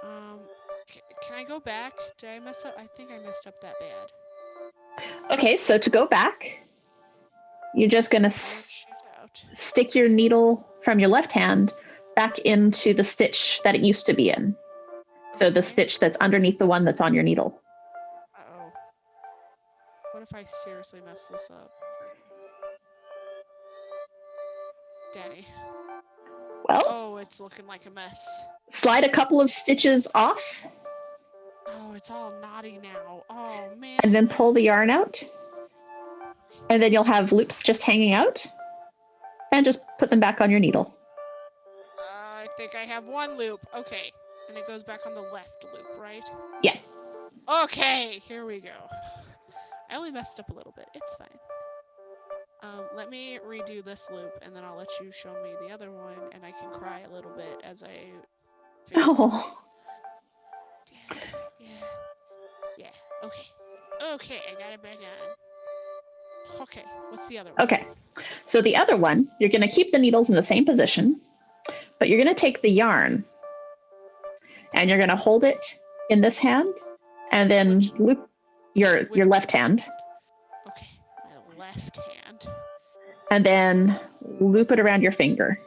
Can I go back? Did I mess up? I think I messed up that bad. Okay, so to go back, you're just going to stick your needle from your left hand back into the stitch that it used to be in. So the stitch that's underneath the one that's on your needle. Uh-oh. What if I seriously mess this up? Danie. Well, oh, it's looking like a mess. Slide a couple of stitches off. Oh, it's all knotty now. Oh, man. And then pull the yarn out. And then you'll have loops just hanging out. And just put them back on your needle. I think I have one loop. Okay. And it goes back on the left loop, right? Yeah. Okay, here we go. I only messed up a little bit. It's fine. Let me redo this loop, and then I'll let you show me the other one, and I can cry a little bit as I fix it. Oh. Yeah. Okay, I got it back on. Okay, what's the other one? Okay, so the other one, you're going to keep the needles in the same position, but you're going to take the yarn, and you're going to hold it in this hand, and then loop your left hand. Okay, my left hand. And then loop it around your finger.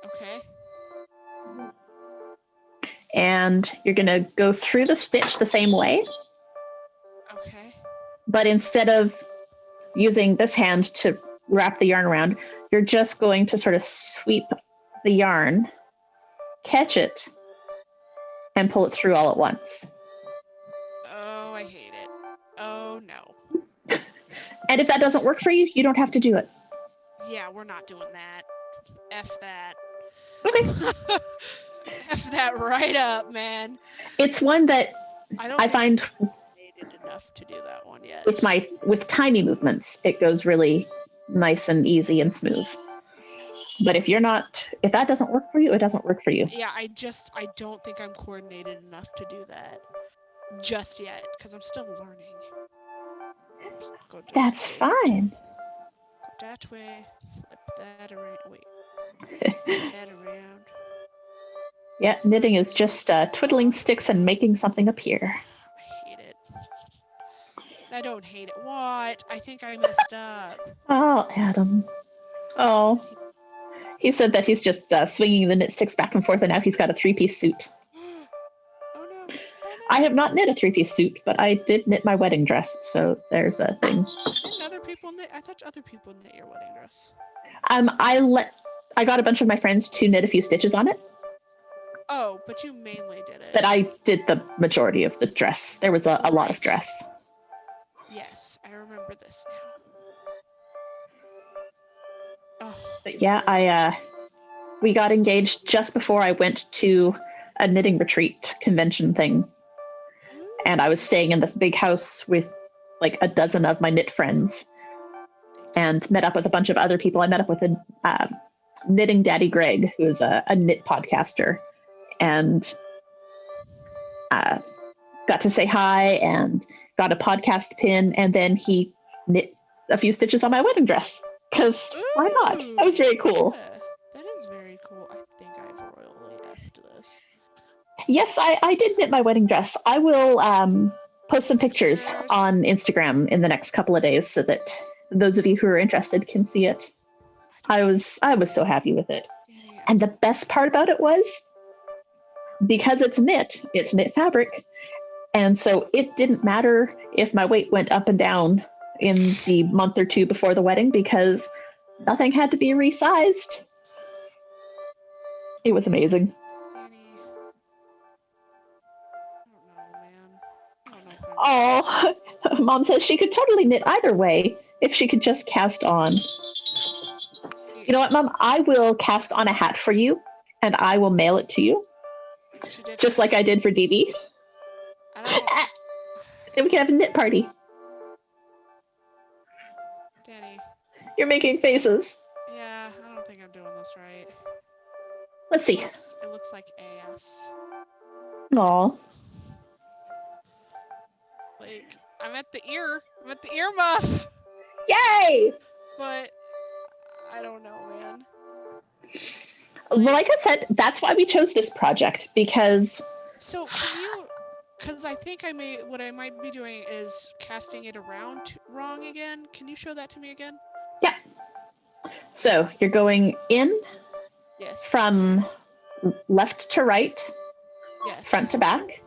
Okay. And you're going to go through the stitch the same way. Okay. But instead of using this hand to wrap the yarn around, you're just going to sort of sweep the yarn, catch it, and pull it through all at once. Oh, I hate it. Oh, no. And if that doesn't work for you, you don't have to do it. Yeah, we're not doing that. F that. Okay. F that right up, man. It's one that I find enough to do that one yet. With tiny movements, it goes really nice and easy and smooth. But if that doesn't work for you, it doesn't work for you. Yeah, I don't think I'm coordinated enough to do that just yet, because I'm still learning. Oops, That's fine. Go that way, flip that around, wait. That around. Yeah, knitting is just twiddling sticks and making something appear. I hate it. I don't hate it. What? I think I messed up. Oh, Adam. Oh. He said that he's just swinging the knit sticks back and forth, and now he's got a 3-piece suit. Oh no. I have not knit a 3-piece suit, but I did knit my wedding dress, so there's a thing. Didn't other people knit? I thought other people knit your wedding dress. I got a bunch of my friends to knit a few stitches on it. Oh, but you mainly did it. But I did the majority of the dress. There was a lot of dress. Yes, I remember this now. Oh. But yeah, we got engaged just before I went to a knitting retreat convention thing. And I was staying in this big house with like a dozen of my knit friends and met up with a bunch of other people. I met up with a Knitting Daddy Greg, who's a knit podcaster, and got to say hi and got a podcast pin. And then he knit a few stitches on my wedding dress. Because why not? That was very cool. Yeah, that is very cool. I think I've royally effed this. Yes, I did knit my wedding dress. I will post some pictures on Instagram in the next couple of days so that those of you who are interested can see it. I was so happy with it. And the best part about it was, because it's knit fabric. And so it didn't matter if my weight went up and down in the month or two before the wedding, because nothing had to be resized. It was amazing. Danie, I don't know, man. Oh, Mom says she could totally knit either way if she could just cast on. You know what, Mom? I will cast on a hat for you, and I will mail it to you. Just like I did for DB. Then we can have a knit party. Danie. You're making faces. Yeah, I don't think I'm doing this right. Let's see. It looks like ass. Aw. Like, I'm at the earmuff. Yay! But I don't know, man. honestly. Like I said, that's why we chose this project, because So can you? Because I think what I might be doing is casting it around wrong again. Can you show that to me again? yeah. So you're going in Yes. from left to right, Yes. front to back,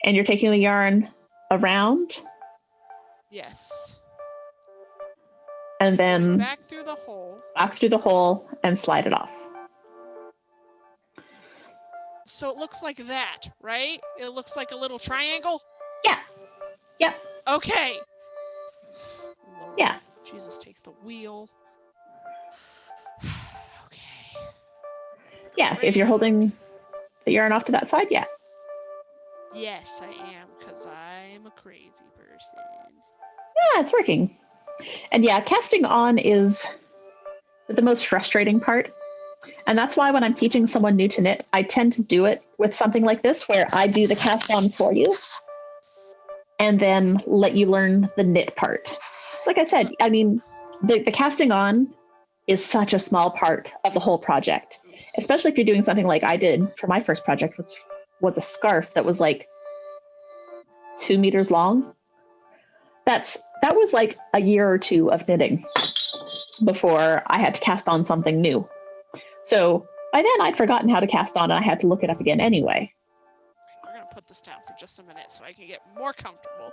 and you're taking the yarn around Yes. and then back through the hole. back through the hole and slide it off. So it looks like that, right? It looks like a little triangle? Yeah. Yep. Okay. Lord, Yeah. Jesus, take the wheel. Okay. Yeah, if you're holding the yarn off to that side, yeah. Yes, I am, because I'm a crazy person. Yeah, it's working. And yeah, casting on is the most frustrating part. And that's why when I'm teaching someone new to knit, I tend to do it with something like this, where I do the cast on for you and then let you learn the knit part. Like I said, I mean, the casting on is such a small part of the whole project, especially if you're doing something like I did for my first project, which was a scarf that was like 2 meters long. That was like a year or two of knitting before I had to cast on something new. So by then I'd forgotten how to cast on and I had to look it up again anyway. We're going to put this down for just a minute so I can get more comfortable.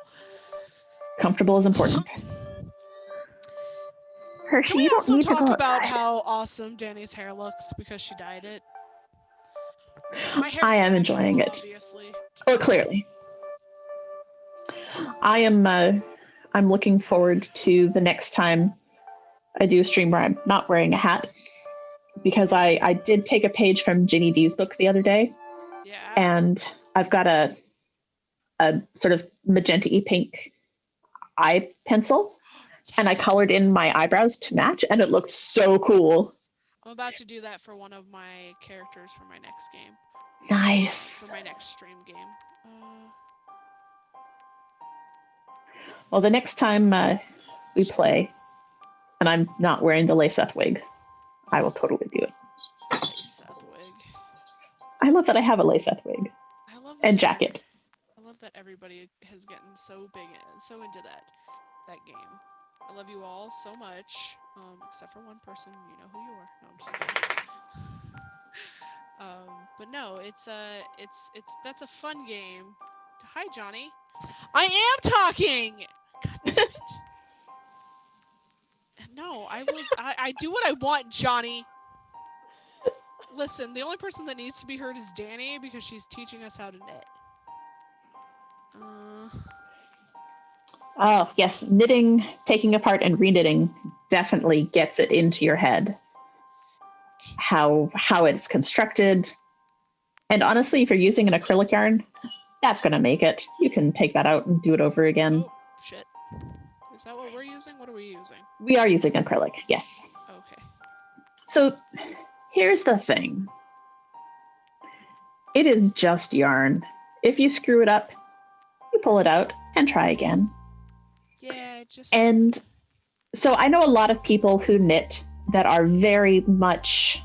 Comfortable is important. Hershey, can we you don't also need talk to go about outside. how awesome Danie's hair looks because she dyed it? My hair I am natural, enjoying it. obviously. Oh, clearly. I'm looking forward to the next time I do a stream where I'm not wearing a hat, because I did take a page from Ginny D's book the other day. Yeah. And I've got a sort of magenta-y pink eye pencil, yes. And I colored in my eyebrows to match, and it looked so cool. I'm about to do that for one of my characters for my next game. Nice. For my next stream game. Well, the next time we play, and I'm not wearing the Layseth wig, I will totally do it. Layseth wig. I love that I have a Layseth wig. I love and jacket. I love that everybody has gotten so big and so into that game. I love you all so much, except for one person. You know who you are. No, I'm just kidding. But no, that's a fun game. Hi, Johnny. I am talking. God damn it. No, I do what I want, Johnny. Listen, the only person that needs to be heard is Danie because she's teaching us how to knit. Oh, yes. Knitting, taking apart and reknitting definitely gets it into your head. How it's constructed. And honestly, if you're using an acrylic yarn, that's going to make it. You can take that out and do it over again. Oh, shit. Is that what we're using? What are we using? We are using acrylic, yes. Okay. So here's the thing. It is just yarn. If you screw it up, you pull it out and try again. Yeah, just... And so I know a lot of people who knit that are very much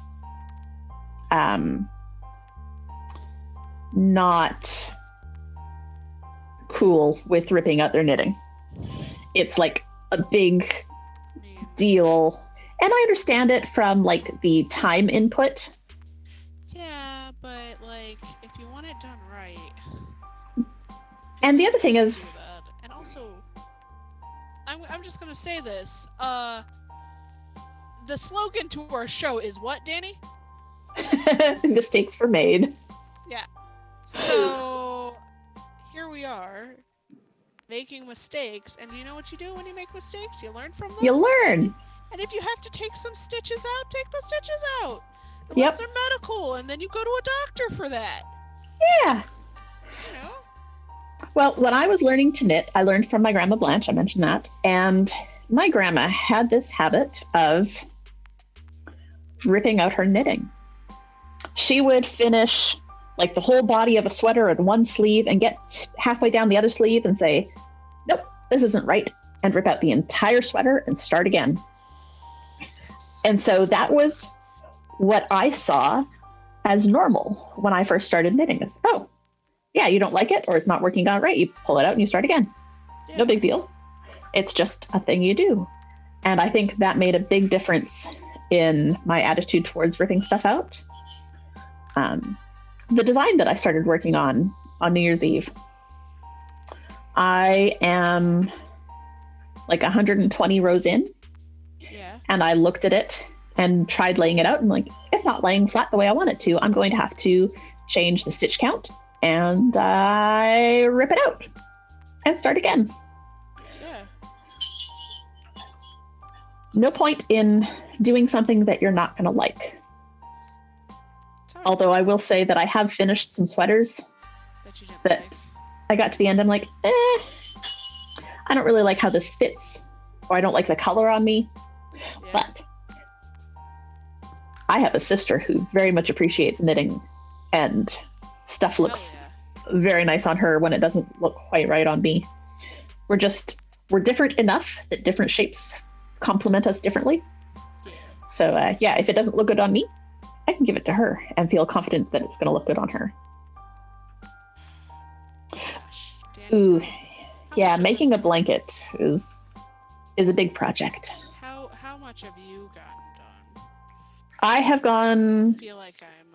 not cool with ripping out their knitting. It's like a big deal. And I understand it from like the time input. Yeah, but like if you want it done right. And the other thing is, and also I'm just gonna say this. The slogan to our show is what, Danie? Mistakes were made. Yeah. So here we are making mistakes, and you know what you do when you make mistakes? You learn from them. You learn. And if you have to take some stitches out, take the stitches out. Unless they're medical, and then you go to a doctor for that. Yeah. You know? Well, when I was learning to knit, I learned from my grandma Blanche. I mentioned that. And my grandma had this habit of ripping out her knitting. She would finish like the whole body of a sweater in one sleeve and get halfway down the other sleeve and say, nope, this isn't right, and rip out the entire sweater and start again. And so that was what I saw as normal when I first started knitting. It's, oh, yeah, you don't like it or it's not working out right. You pull it out and you start again. Yeah. No big deal. It's just a thing you do. And I think that made a big difference in my attitude towards ripping stuff out. The design that I started working on New Year's Eve, I am like 120 rows in. Yeah. And I looked at it and tried laying it out and like, it's not laying flat the way I want it to. I'm going to have to change the stitch count, and I rip it out and start again. Yeah. No point in doing something that you're not going to like. Although I will say that I have finished some sweaters that you didn't that like. I got to the end, I'm like, I don't really like how this fits, or I don't like the color on me. Yeah. But I have a sister who very much appreciates knitting, and stuff looks very nice on her when it doesn't look quite right on me. We're different enough that different shapes complement us differently. Yeah. So if it doesn't look good on me, I can give it to her and feel confident that it's going to look good on her. Gosh, Danie, Ooh, yeah, much making a of blanket is a big project. how much have you gotten done? I have gone I feel like I'm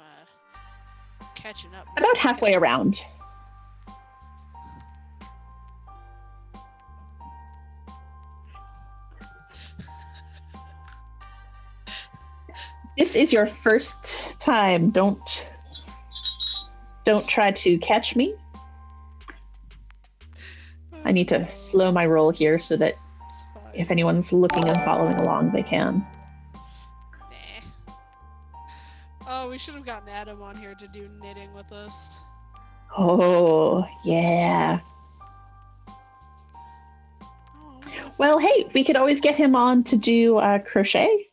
catching up. about halfway around. This is your first time. Don't try to catch me. I need to slow my roll here so that if anyone's looking and following along, they can. Nah. Oh, we should have gotten Adam on here to do knitting with us. Oh, yeah. Oh, Well, hey, we could always get him on to do crochet.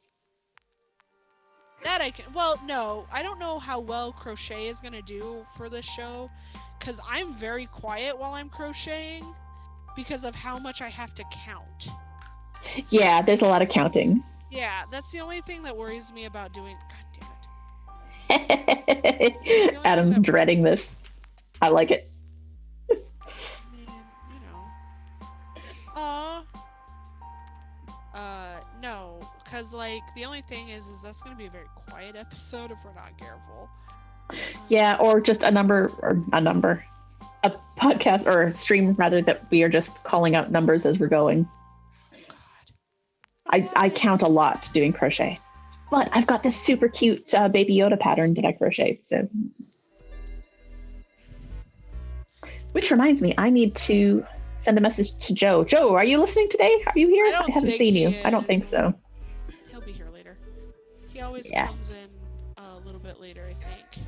that I can. Well, no, I don't know how well crochet is gonna do for this show, because I'm very quiet while I'm crocheting because of how much I have to count. Yeah, there's a lot of counting. Yeah, that's the only thing that worries me about doing. God damn it. Adam's dreading this. I like it. I mean, you know. No, because like the only thing is that's gonna be a very quiet episode if we're not careful. Yeah, or just a podcast or a stream rather that we are just calling out numbers as we're going. Oh God. I count a lot doing crochet, but I've got this super cute Baby Yoda pattern that I crochet. So, which reminds me, I need to send a message to Joe. Joe, are you listening today? Are you here? I haven't seen you. I don't think so. He'll be here later. He always Yeah. comes in a little bit later, I think.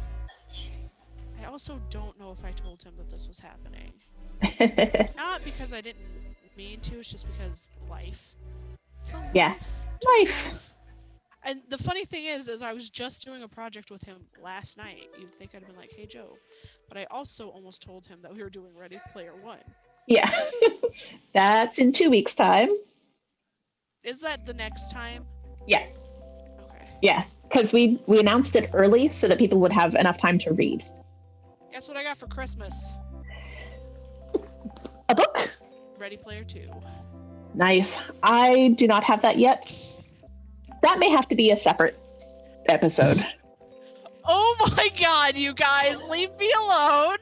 I also don't know if I told him that this was happening. Not because I didn't mean to, it's just because life. Yeah. Life. And the funny thing is I was just doing a project with him last night. You'd think I'd have been like, hey Joe. But I also almost told him that we were doing Ready Player One. Yeah. That's in 2 weeks' time. Is that the next time? Yeah. Okay. Yeah, because we announced it early so that people would have enough time to read. Guess what I got for Christmas? A book? Ready Player 2. Nice. I do not have that yet. That may have to be a separate episode. Oh my god, you guys, leave me alone!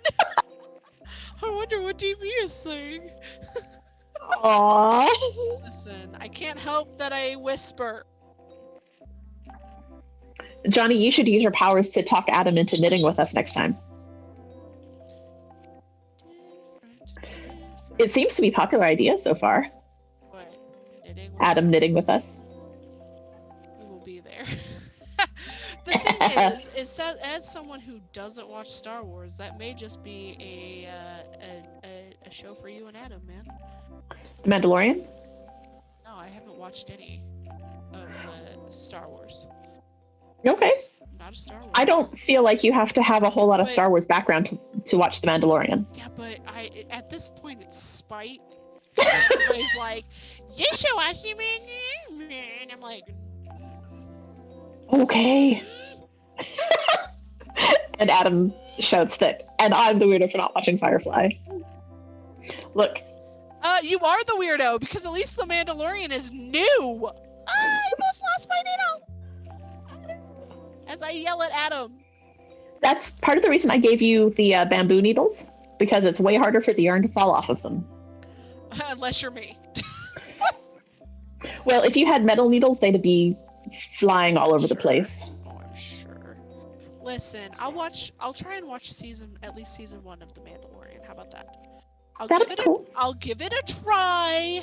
I wonder what DB is saying. Aww. Listen, I can't help that I whisper. Johnny, you should use your powers to talk Adam into knitting with us next time. It seems to be a popular idea so far. What? Knitting? Adam knitting with us. We will be there. The thing is that as someone who doesn't watch Star Wars, that may just be a show for you and Adam, man. The Mandalorian? No, I haven't watched any of the Star Wars. Okay. Not a Star Wars. I don't feel like you have to have a whole lot of But- Star Wars background to watch The Mandalorian. Yeah, but at this point it's spite. Everybody's like, you should watch him, and I'm like, Okay. And Adam shouts that, and I'm the weirdo for not watching Firefly. Look. You are the weirdo, because at least The Mandalorian is new! I almost lost my needle! As I yell at Adam. That's part of the reason I gave you the bamboo needles, because it's way harder for the yarn to fall off of them. Unless you're me. Well, if you had metal needles, they'd be flying all over the place. Oh, I'm sure. Listen, I'll try and watch at least season 1 of The Mandalorian. How about that? That'd be cool. I'll give it a try.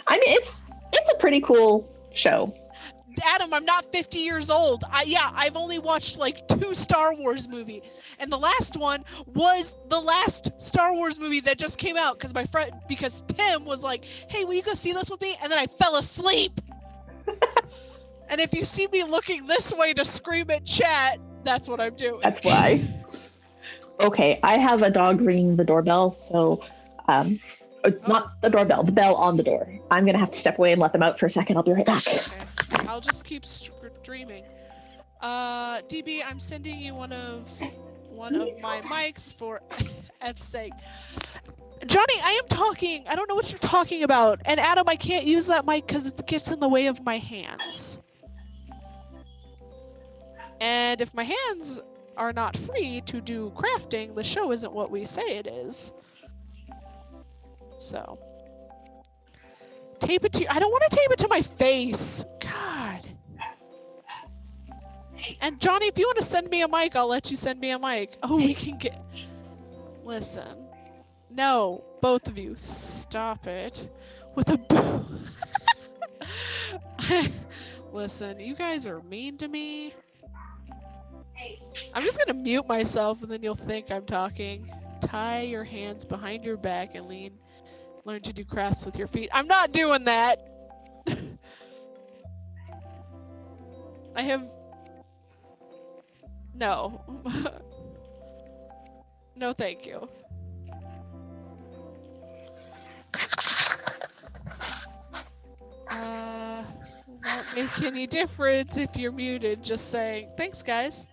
I mean, it's a pretty cool show. Adam, I'm not 50 years old. I've only watched like 2 Star Wars movies, and the last one was the last Star Wars movie that just came out because Tim was like, "Hey, will you go see this with me?" And then I fell asleep. And if you see me looking this way to scream at chat, that's what I'm doing. That's why. Okay, I have a dog ringing the doorbell, so not the doorbell, the bell on the door. I'm gonna have to step away and let them out for a second. I'll be right back. Okay. I'll just keep dreaming. DB, I'm sending you one of my mics for F's sake. Johnny, I am talking. I don't know what you're talking about. And Adam, I can't use that mic because it gets in the way of my hands. And if my hands are not free to do crafting, the show isn't what we say it is. So. Tape it to... I don't want to tape it to my face. God. And Johnny, if you want to send me a mic, I'll let you send me a mic. Oh, we can get... Listen. No, both of you, stop it. With a boo. Listen, you guys are mean to me. I'm just gonna mute myself and then you'll think I'm talking. Tie your hands behind your back and learn to do crafts with your feet. I'm not doing that! I have... No. No, thank you. Won't make any difference if you're muted, just saying. Thanks, guys.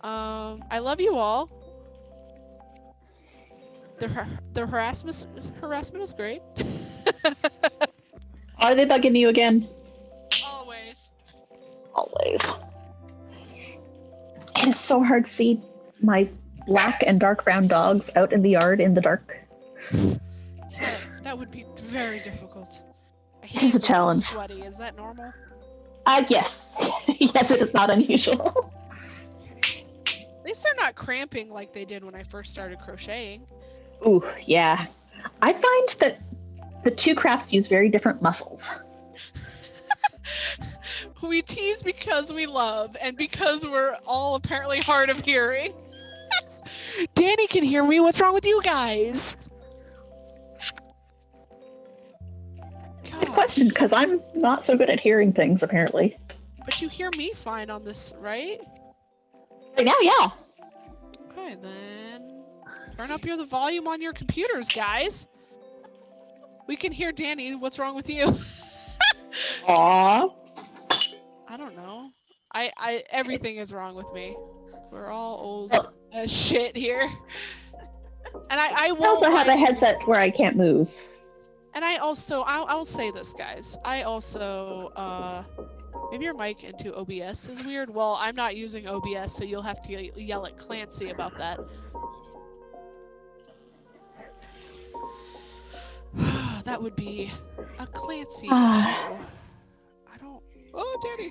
I love you all. The harassment is great. Are they bugging you again? Always. Always. It is so hard to see my black and dark brown dogs out in the yard in the dark. Yeah, that would be very difficult. It is a challenge. Sweaty. Is that normal? Yes. Yes, it is not unusual. At least they're not cramping like they did when I first started crocheting. Ooh, yeah. I find that the two crafts use very different muscles. We tease because we love, and because we're all apparently hard of hearing. Danie can hear me. What's wrong with you guys? Good question, because I'm not so good at hearing things, apparently. But you hear me fine on this, right? Right now, yeah. Okay, then turn up the volume on your computers, guys. We can hear Danie. What's wrong with you? Aww. I don't know. Everything is wrong with me. We're all old as shit here. And I also have a headset where I can't move. And I'll say this, guys. I also, maybe your mic into OBS is weird. Well, I'm not using OBS, so you'll have to yell at Clancy about that. That would be a Clancy show. I don't... Oh, Danie!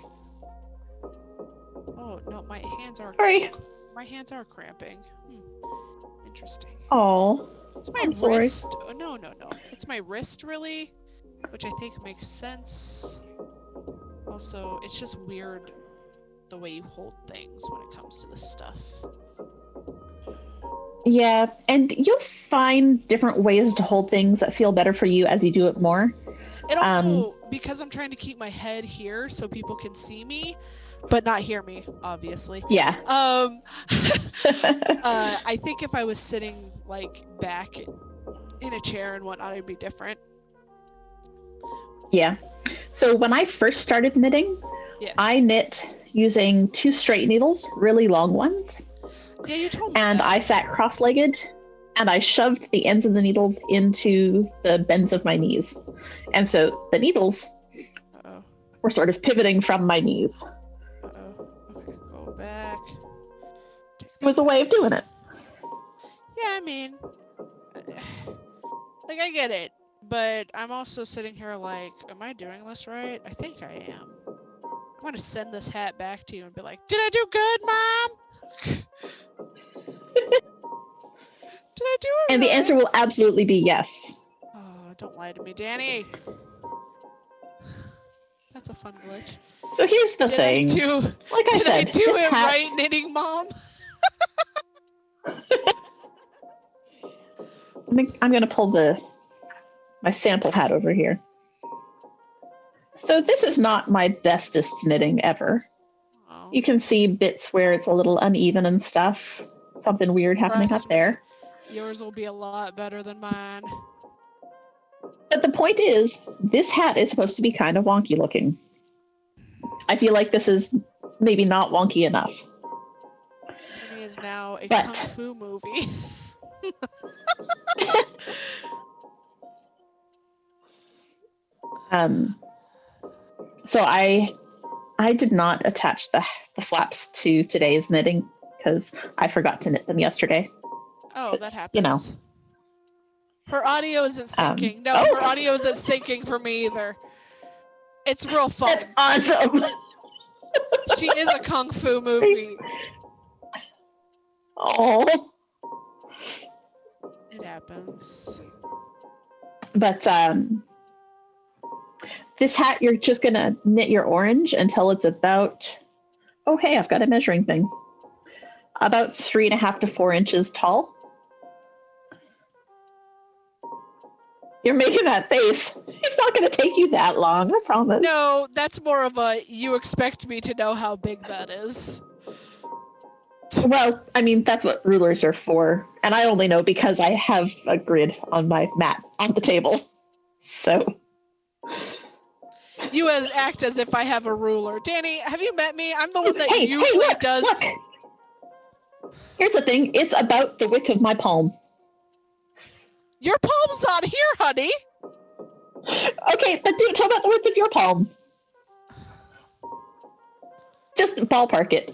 Oh, no, my hands are... Sorry. My hands are cramping. Interesting. Oh. It's my wrist. Oh, no. It's my wrist, really, which I think makes sense. Also, it's just weird the way you hold things when it comes to this stuff. Yeah, and you'll find different ways to hold things that feel better for you as you do it more. And also, because I'm trying to keep my head here so people can see me, but not hear me, obviously. Yeah. I think if I was sitting like back in a chair and whatnot, it'd be different. Yeah. So when I first started knitting, I knit using 2 straight needles, really long ones. Yeah, you told me And that. I sat cross-legged and I shoved the ends of the needles into the bends of my knees. And so the needles Uh-oh. were sort of pivoting from my knees. Uh-oh. Okay, go back. It was a way of doing it. Yeah, I mean, like, I get it. But I'm also sitting here like, am I doing this right? I think I am. I'm going to send this hat back to you and be like, did I do good, Mom? Did I do it And right? the answer will absolutely be yes. Oh, don't lie to me, Danie. That's a fun glitch. So here's the thing. Like I Did I said, do this it hat, right, Knitting Mom? I'm going to pull my sample hat over here. So this is not my bestest knitting ever. Oh, You can see bits where it's a little uneven and stuff. Something weird happening trust up there. me, yours will be a lot better than mine. But the point is, this hat is supposed to be kind of wonky looking. I feel like this is maybe not wonky enough. Danie is now a But- kung fu movie. So I did not attach the flaps to today's knitting because I forgot to knit them yesterday. Oh, that 'Cause, happens. you know. Her audio isn't syncing. No, oh. her audio isn't syncing for me either. It's real fun. That's awesome. She is a kung fu movie. Oh. It happens. But this hat, you're just gonna knit your orange until it's about, oh hey, I've got a measuring thing. About 3.5 to 4 inches tall. You're making that face. It's not gonna take you that long, I promise. No, that's more of a you expect me to know how big that is. Well, I mean, that's what rulers are for. And I only know because I have a grid on my mat on the table. So. You act as if I have a ruler. Danie, have you met me? I'm the one that Hey, usually look, does. Look. Here's the thing. It's about the width of my palm. Your palm's not here, honey. Okay, but tell about the width of your palm. Just ballpark it.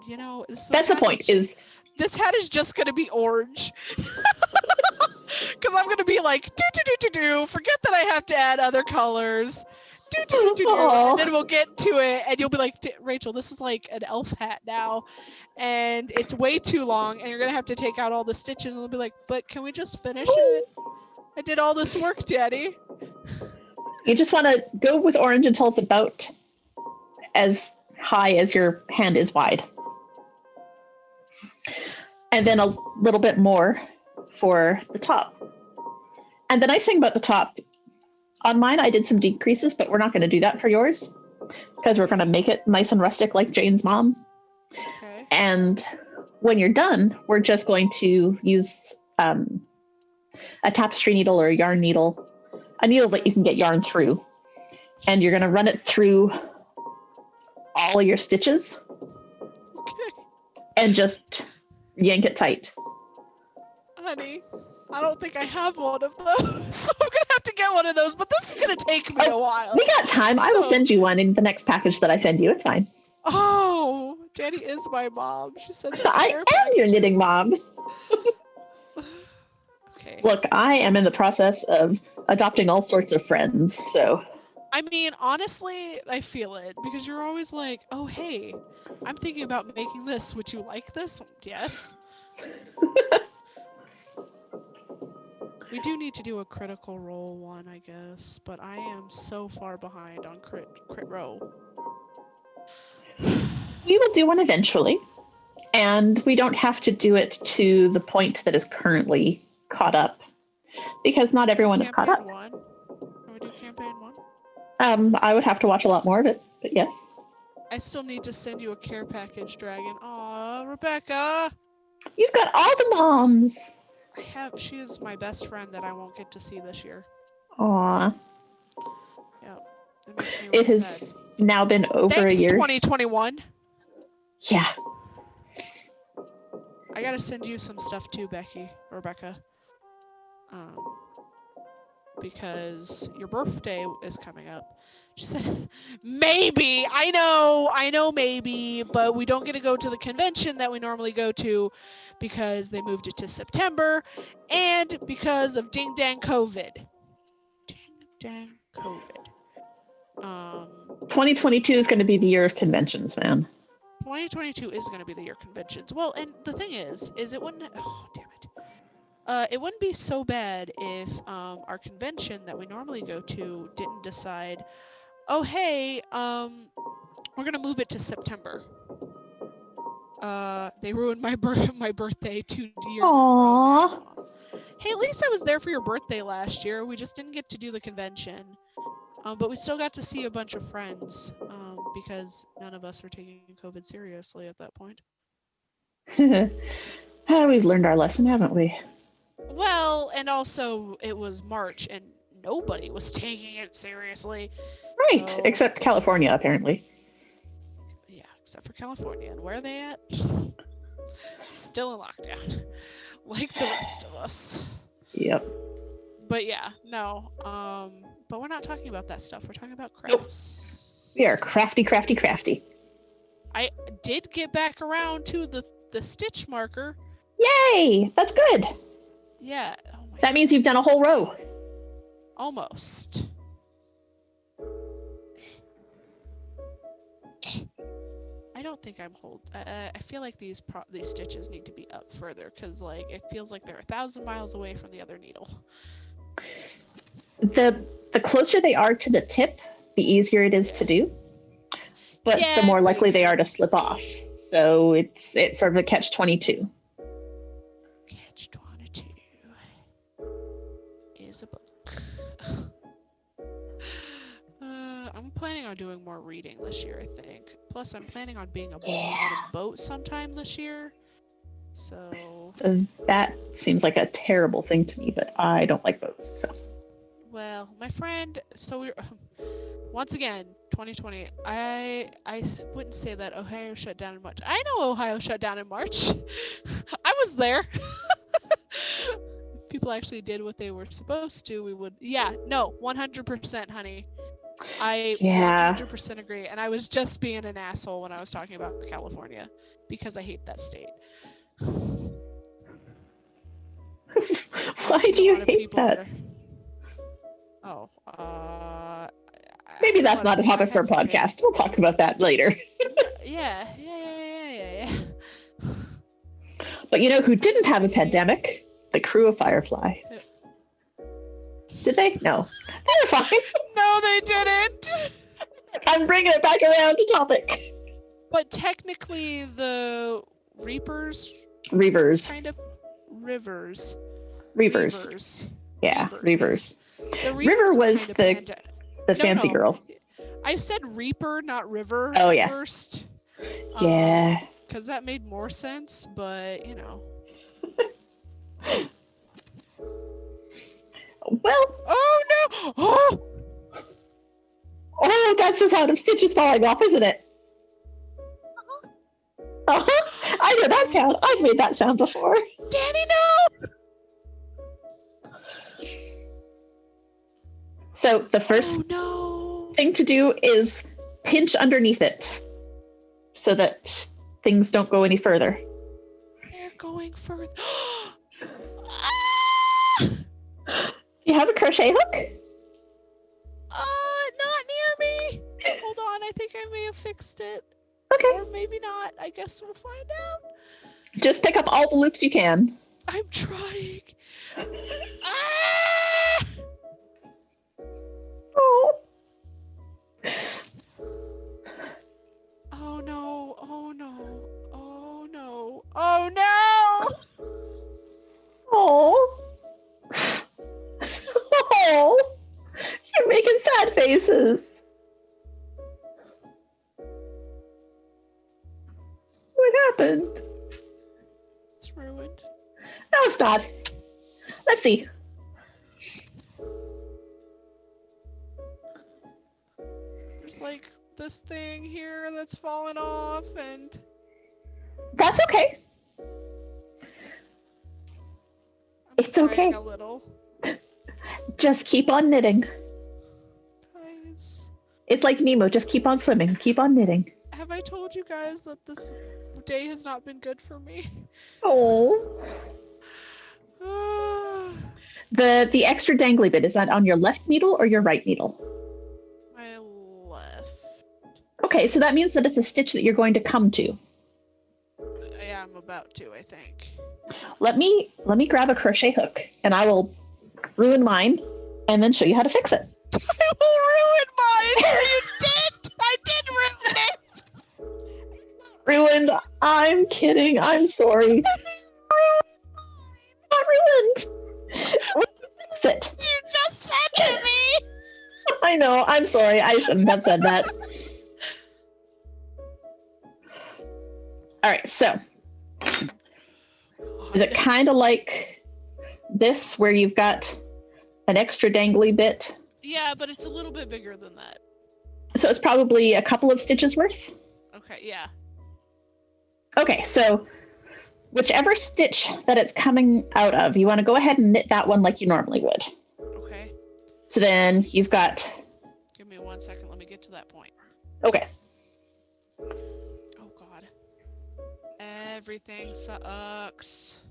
You know, that's the point. Is this hat is just gonna be orange. Because I'm gonna be like, forget that I have to add other colors. And then we'll get to it, and you'll be like, Rachel, this is like an elf hat now, and it's way too long, and you're gonna have to take out all the stitches, and they'll be like, but can we just finish it? I did all this work, Daddy. You just want to go with orange until it's about as high as your hand is wide. And then a little bit more for the top. And the nice thing about the top, on mine I did some decreases, but we're not going to do that for yours because we're going to make it nice and rustic like Jane's mom. Okay. And when you're done, we're just going to use a tapestry needle or a yarn needle, a needle that you can get yarn through. And you're going to run it through all of your stitches. Okay. And just yank it tight. Honey, I don't think I have one of those, so I'm gonna have to get one of those, but this is gonna take me a while. We got time. I will send you one in the next package that I send you. It's fine. Oh, Danie is my mom. She said I am your knitting mom. Okay. Look, I am in the process of adopting all sorts of friends, so. I mean, honestly, I feel it because you're always like, oh, hey, I'm thinking about making this. Would you like this? Yes. We do need to do a critical role one, I guess, but I am so far behind on crit row. We will do one eventually, and we don't have to do it to the point that is currently caught up, because not everyone is caught up. One. Can we do campaign 1? I would have to watch a lot more of it, but yes. I still need to send you a care package, Dragon. Aw, Rebecca! You've got all the moms! She is my best friend that I won't get to see this year. Aw. Yep. It makes me It really has sad. now been over Thanks, a year. 2021. Yeah. I gotta send you some stuff too, Rebecca. Because your birthday is coming up. She said, maybe. I know maybe, but we don't get to go to the convention that we normally go to because they moved it to September and because of ding dang COVID. Ding dang COVID. 2022 is going to be the year of conventions, man. 2022 is going to be the year of conventions. Well, and the thing is it wouldn't. Oh, damn it. It wouldn't be so bad if our convention that we normally go to didn't decide, oh hey, we're gonna move it to September. They ruined my birthday 2 years in a row now. Hey, at least I was there for your birthday last year. We just didn't get to do the convention. But we still got to see a bunch of friends because none of us were taking COVID seriously at that point. We've learned our lesson, haven't we? Well, and also it was March and nobody was taking it seriously. Right, So, except California, apparently. Yeah, except for California. And where are they at? Still in lockdown, like the rest of us. Yep. But yeah, no. But we're not talking about that stuff. We're talking about crafts. Nope. We are crafty. I did get back around to the stitch marker. Yay! That's good. Yeah. Oh my that means you've done a whole row. Almost. I don't think I'm I feel like these stitches need to be up further because like it feels like they're 1,000 miles away from the other needle. The closer they are to the tip, the easier it is to do. But the more likely they are to slip off. So it's sort of a catch-22. Catch-22 is a book. I'm planning on doing more reading this year, I think. Plus, I'm planning on being aboard a boat sometime this year. So that seems like a terrible thing to me, but I don't like boats. So. Well, my friend, so we're once again 2020. I wouldn't say that Ohio shut down in March. I know Ohio shut down in March. I was there. If people actually did what they were supposed to, we would. Yeah, no, 100%, honey. I 100% agree. And I was just being an asshole when I was talking about California because I hate that state. Why do you hate that? There. Oh, maybe that's not a topic for a podcast. We'll talk about that later. Yeah. But you know who didn't have a pandemic? The crew of Firefly. Did they? No. They were fine. No, they didn't. I'm bringing it back around to topic. But technically, the Reavers. Kind of Reavers. Yeah, Reavers. River was the fancy girl. I said Reaper, not River. Oh yeah. First. Yeah. Because that made more sense, but you know. Well. Oh no! Oh, that's the sound of stitches falling off, isn't it? I know that sound. I've made that sound before. Danie, no! So the first thing to do is pinch underneath it so that things don't go any further. They're going further. You have a crochet hook? Not near me. Hold on, I think I may have fixed it. Okay. Or maybe not. I guess we'll find out. Just pick up all the loops you can. I'm trying. Oh. Oh no. Oh no. Oh no. Oh no. Oh. Oh. You're making sad faces. What happened? It's ruined. No, it's not. Let's see. like this thing here that's fallen off and... That's okay. It's okay. A little. Just keep on knitting. Guys. It's like Nemo, just keep on swimming, keep on knitting. Have I told you guys that this day has not been good for me? Oh. The extra dangly bit, is that on your left needle or your right needle? My left. Okay, so that means that it's a stitch that you're going to come to. Yeah, I'm about to, I think. Let me grab a crochet hook and I will ruin mine and then show you how to fix it. I will ruin mine! You did! I did ruin it! Ruined. I'm kidding. I'm sorry. Not ruined. We can fix it. You just said to me! I know. I'm sorry. I shouldn't have said that. All right. So, is it kind of like this where you've got an extra dangly bit? Yeah, but it's a little bit bigger than that. So it's probably a couple of stitches worth? Okay, yeah. Okay, so whichever stitch that it's coming out of, you want to go ahead and knit that one like you normally would. Okay. So then you've got... Give me 1 second, let me get to that point. Okay. Oh god. Everything sucks.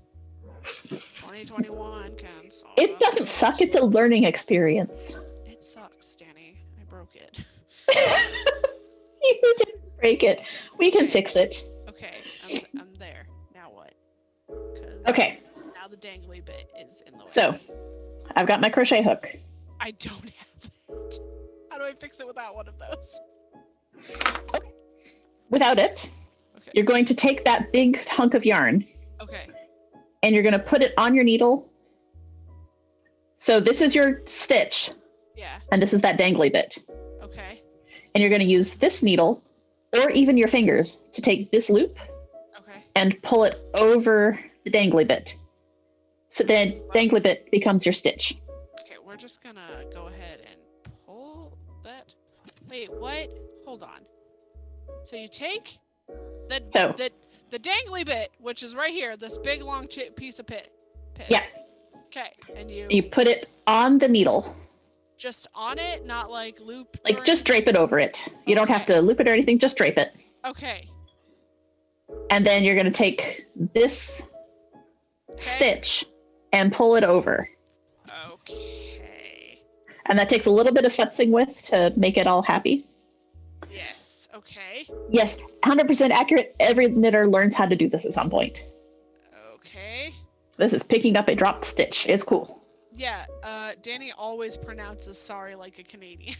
2021 can suck. It doesn't suck, it's a learning experience. It sucks, Danie. I broke it. You didn't break it. We can fix it. Okay, I'm there. Now what? Okay. Now the dangly bit is in the way. So, I've got my crochet hook. I don't have it. How do I fix it without one of those? Okay. Without it, Okay. you're going to take that big hunk of yarn Okay. and you're going to put it on your needle. So this is your stitch. Yeah. And this is that dangly bit. Okay. And you're going to use this needle or even your fingers to take this loop Okay. and pull it over the dangly bit. So then dangly bit becomes your stitch. Okay, we're just gonna go ahead and pull that. Wait, what? Hold on. So you take the dangly bit, which is right here, this big long piece of pit. Yeah. Okay, and You put it on the needle. just on it, not like loop. Like just drape it over it. You don't have to loop it or anything, just drape it. Okay. And then you're going to take this stitch and pull it over. Okay. And that takes a little bit of futzing with to make it all happy. Yes. Okay. Yes, 100% accurate. Every knitter learns how to do this at some point. Okay. This is picking up a dropped stitch. It's cool. Yeah, Danie always pronounces sorry like a Canadian.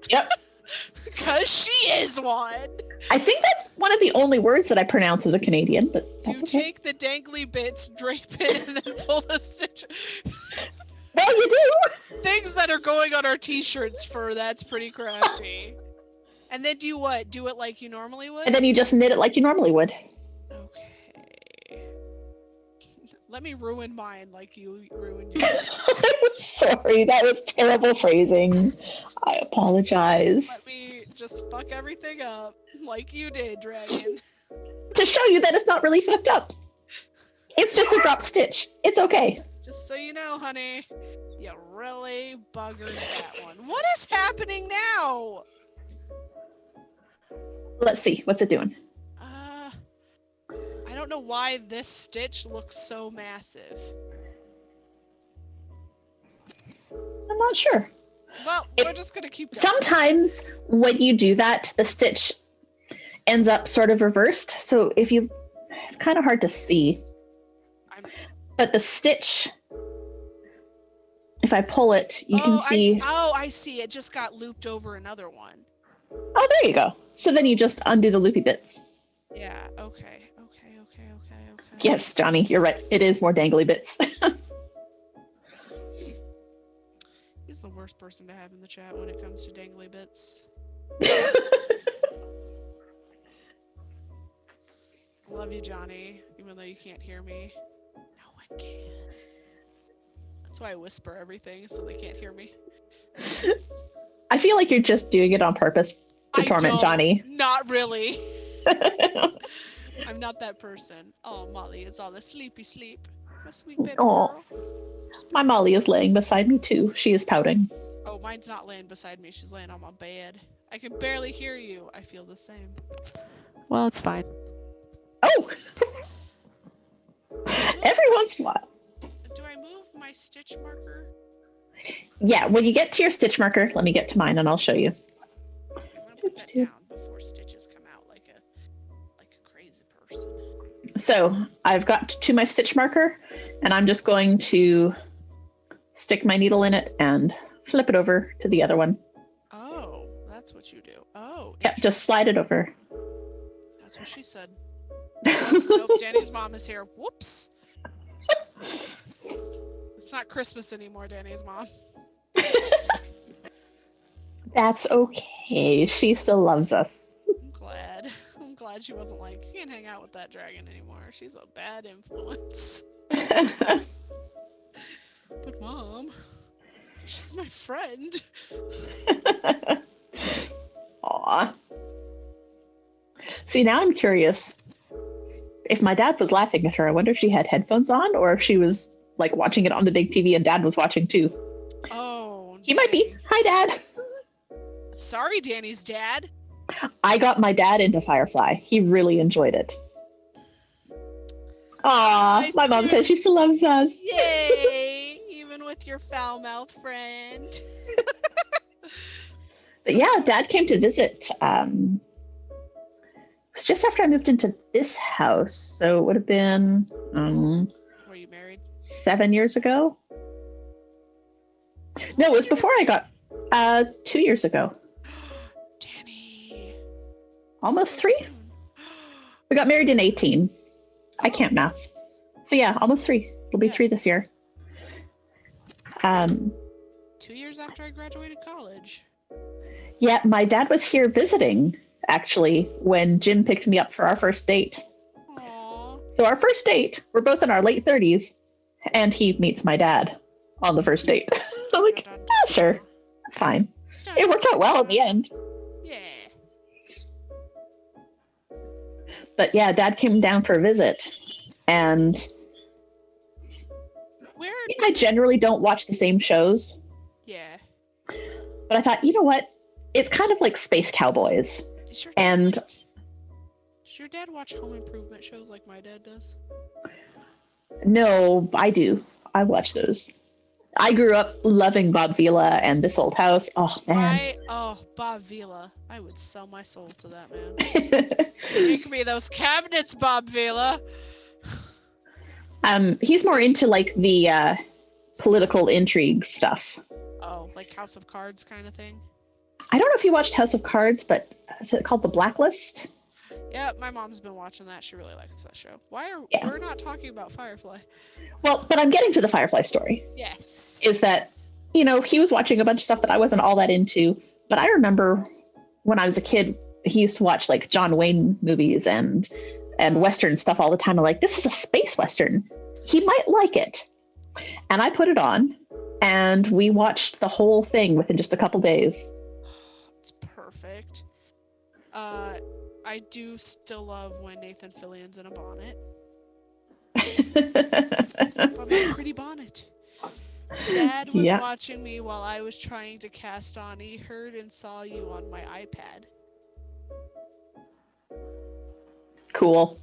Yep. Because she is one. I think that's one of the only words that I pronounce as a Canadian, but that's You okay. take the dangly bits, drape it, and then pull the stitch. Well, you do. Things that are going on our t-shirts for that's pretty crafty. And then do what? Do it like you normally would? And then you just knit it like you normally would. Okay. Let me ruin mine like you ruined yours. I'm sorry, that was terrible phrasing. I apologize. Let me just fuck everything up like you did, Dragon. To show you that it's not really fucked up. It's just a drop stitch. It's okay. Just so you know, honey, you really buggered that one. What is happening now? Let's see. What's it doing? I don't know why this stitch looks so massive. I'm not sure. Well, we're just gonna keep going. Sometimes when you do that, the stitch ends up sort of reversed. So if you, it's kind of hard to see. But the stitch, if I pull it, you can see. I see. It just got looped over another one. Oh, there you go. So then you just undo the loopy bits. Yeah, okay. Yes, Johnny, you're right. It is more dangly bits. He's the worst person to have in the chat when it comes to dangly bits. Love you, Johnny, even though you can't hear me. No one can. That's why I whisper everything, so they can't hear me. I feel like you're just doing it on purpose to torment don't. Danie. Not really. I'm not that person. Oh, Molly is all the sleepy sleep. A sweet baby girl. My Molly is laying beside me too. She is pouting. Oh, mine's not laying beside me. She's laying on my bed. I can barely hear you. I feel the same. Well, it's fine. Oh! Every once in a while. Do I move my stitch marker? Yeah, when you get to your stitch marker, let me get to mine and I'll show you. I'm gonna put that down before stitches come out like a crazy person. So I've got to my stitch marker and I'm just going to stick my needle in it and flip it over to the other one. Oh, that's what you do. Oh. Yep, just slide it over. That's what she said. Nope, Danie's mom is here. Whoops. It's not Christmas anymore, Danie's mom. That's okay. She still loves us. I'm glad. I'm glad she wasn't like, you can't hang out with that dragon anymore. She's a bad influence. But Mom, she's my friend. Aw. See, now I'm curious. If my dad was laughing at her, I wonder if she had headphones on or if she was like watching it on the big TV and Dad was watching too. Oh. He might be. Hi, Dad. Sorry, Danie's dad. I got my dad into Firefly. He really enjoyed it. Aw, my mom says she still loves us. Yay! Even with your foul mouth friend. But yeah, Dad came to visit. It was just after I moved into this house, so it would have been Were you married? 7 years ago. No, it was before I got 2 years ago. Danie. Almost 3. We got married in 18. I can't math. So yeah, almost 3. It'll be 3 this year. 2 years after I graduated college. Yeah, my dad was here visiting, actually, when Jim picked me up for our first date. Aww. So our first date, we're both in our late 30s, and he meets my dad on the first date. I'm like, yeah, sure, that's fine. It worked out well in the end. Yeah. But yeah, Dad came down for a visit, and I generally don't watch the same shows. Yeah. But I thought, you know what? It's kind of like Space Cowboys. Does your dad watch home improvement shows like my dad does? No, I do. I watch those. I grew up loving Bob Vila and This Old House. Oh, man. Bob Vila. I would sell my soul to that man. Make me those cabinets, Bob Vila. He's more into like the political intrigue stuff. Oh, like House of Cards kind of thing? I don't know if you watched House of Cards, but is it called The Blacklist? Yeah, my mom's been watching that. She really likes that show. We're not talking about Firefly? Well, but I'm getting to the Firefly story. Yes. Is that, he was watching a bunch of stuff that I wasn't all that into, but I remember when I was a kid, he used to watch like John Wayne movies and Western stuff all the time. I'm like, this is a space Western. He might like it. And I put it on and we watched the whole thing within just a couple days. It's perfect. I do still love when Nathan Fillion's in a bonnet. But a pretty bonnet. Dad was watching me while I was trying to cast on. He heard and saw you on my iPad. Cool.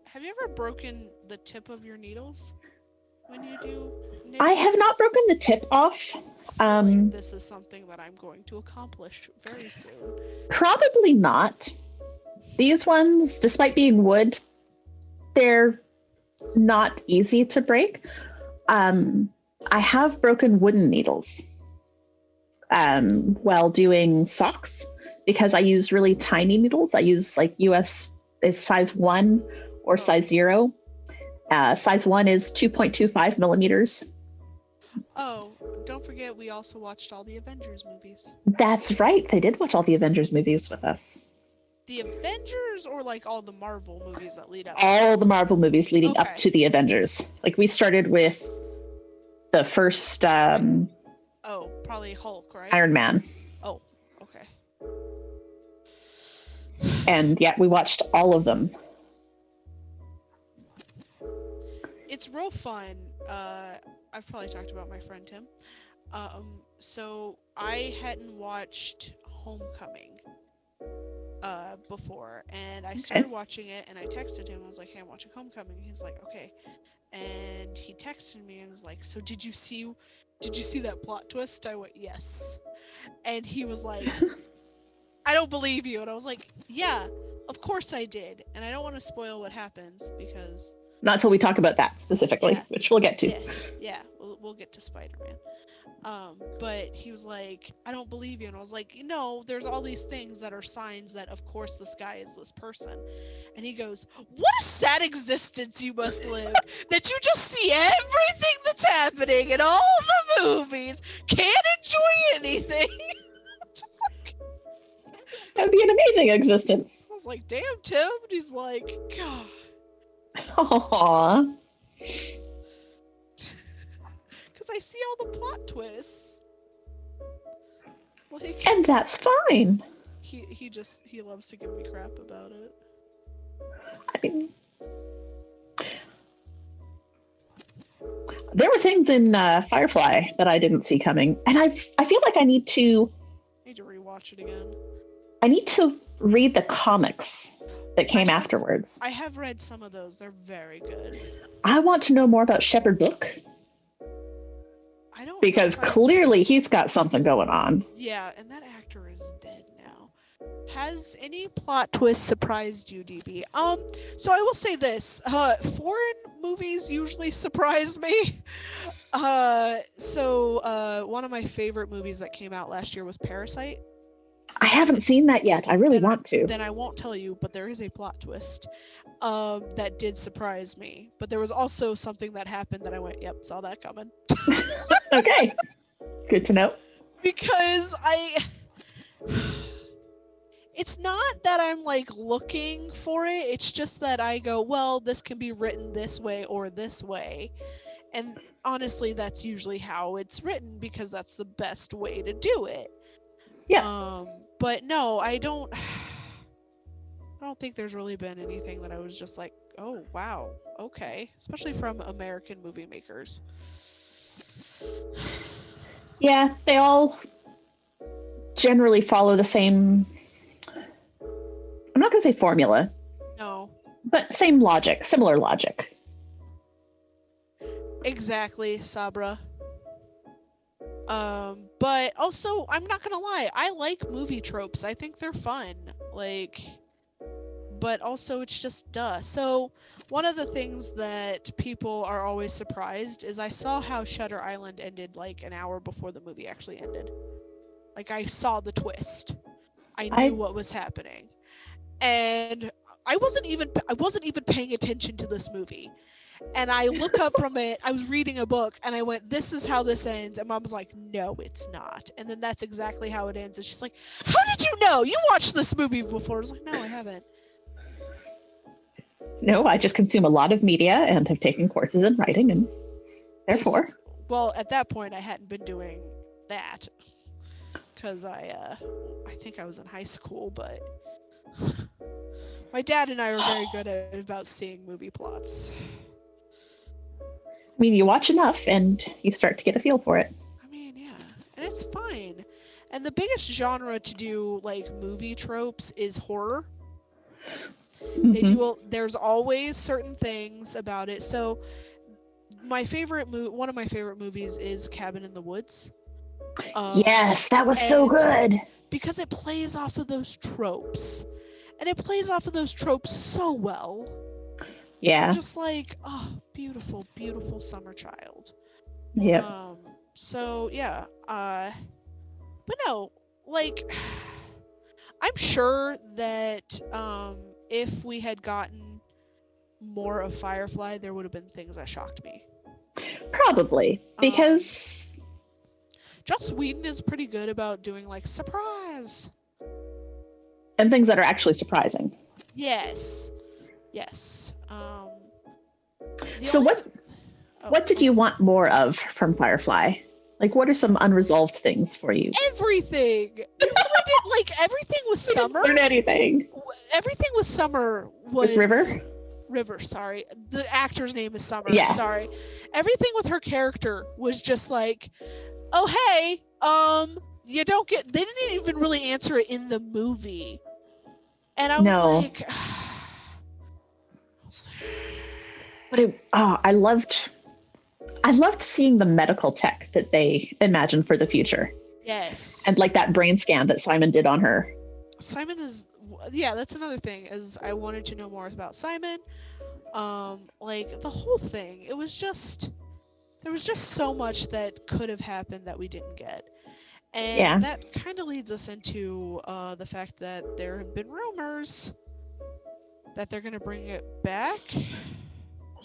Have you ever broken the tip of your needles when you do knitting? I have not broken the tip off. This is something that I'm going to accomplish very soon. Probably not. These ones, despite being wood, they're not easy to break. I have broken wooden needles while doing socks because I use really tiny needles. I use like US is size 1 or size 0. Size 1 is 2.25 millimeters. Oh, don't forget we also watched all the Avengers movies. That's right. They did watch all the Avengers movies with us. The Avengers or like all the Marvel movies that lead up? All the Marvel movies leading up to the Avengers. Like we started with The first Oh, probably Hulk, right? Iron Man. Oh, okay. And yeah, we watched all of them. It's real fun. I've probably talked about my friend Tim. So I hadn't watched Homecoming before, and I started watching it, and I texted him. I was like, "Hey, I'm watching Homecoming." He's like, "Okay," and he texted me and was like, "So did you see that plot twist?" I went, "Yes," and he was like, "I don't believe you," and I was like, "Yeah, of course I did," and I don't want to spoil what happens because not until we talk about that specifically, which we'll get to. Yeah, we'll get to Spider-Man. But he was like, "I don't believe you," and I was like, there's all these things that are signs that of course this guy is this person. And he goes, "What a sad existence you must live, that you just see everything that's happening in all the movies, can't enjoy anything." Just like, that would be an amazing existence. I was like, "Damn, Tim," and he's like, "God." Aww. Because I see all the plot twists. Like, and that's fine. He loves to give me crap about it. I mean, there were things in Firefly that I didn't see coming, and I feel like I need to rewatch it again. I need to read the comics that came afterwards. I have read some of those. They're very good. I want to know more about Shepherd Book. I don't because clearly he's got something going on. Yeah, and that actor is dead now. Has any plot twist surprised you, DB? So I will say this. Foreign movies usually surprise me. So one of my favorite movies that came out last year was Parasite. I haven't seen that yet. I really want to. Then I won't tell you, but there is a plot twist that did surprise me. But there was also something that happened that I went, "Yep, saw that coming." Okay. Good to know. Because it's not that I'm like looking for it, it's just that I go, well, this can be written this way or this way. And honestly, that's usually how it's written because that's the best way to do it. Yeah. But no, I don't think there's really been anything that I was just like, oh wow, okay, especially from American movie makers. Yeah, they all generally follow the same, I'm not going to say formula. No. But same logic, similar logic. Exactly, Sabra. But also, I'm not gonna lie, I like movie tropes. I think they're fun. But also it's just duh. So, one of the things that people are always surprised is I saw how Shutter Island ended like an hour before the movie actually ended. Like, I saw the twist. I knew what was happening. And I wasn't even paying attention to this movie. And I look up from it, I was reading a book, and I went, "This is how this ends." And Mom was like, "No, it's not." And then that's exactly how it ends. And she's like, "How did you know? You watched this movie before." I was like, "No, I haven't." No, I just consume a lot of media and have taken courses in writing, and therefore. Well, at that point, I hadn't been doing that. Because I think I was in high school, but my dad and I were very good about seeing movie plots. I mean, you watch enough and you start to get a feel for it. I mean, yeah. And it's fine. And the biggest genre to do, like, movie tropes is horror. Mm-hmm. There's always certain things about it. So, one of my favorite movies is Cabin in the Woods. Yes, that was so good. Because it plays off of those tropes. And it plays off of those tropes so well. Yeah. Just like, oh, beautiful, beautiful summer child. Yeah. So, yeah. But no, like, I'm sure that if we had gotten more of Firefly, there would have been things that shocked me. Probably. Because Joss Whedon is pretty good about doing, like, surprise! And things that are actually surprising. Yes. Yes. Oh, What did you want more of from Firefly? Like, what are some unresolved things for you? everything. We really did like everything was We didn't Summer. learn anything. Everything with Summer was With River? River, sorry. The actor's name is Summer. Yeah. Sorry. Everything with her character was just like, oh hey, you don't get. They didn't even really answer it in the movie, and I was No. like, But I loved seeing the medical tech that they imagined for the future. yes. And like that brain scan that Simon did on her. Simon is, yeah, that's another thing. Is I wanted to know more about Simon. Like the whole thing. It was just there was just so much that could have happened that we didn't get. And Yeah. that kind of leads us into the fact that there have been rumors that they're going to bring it back.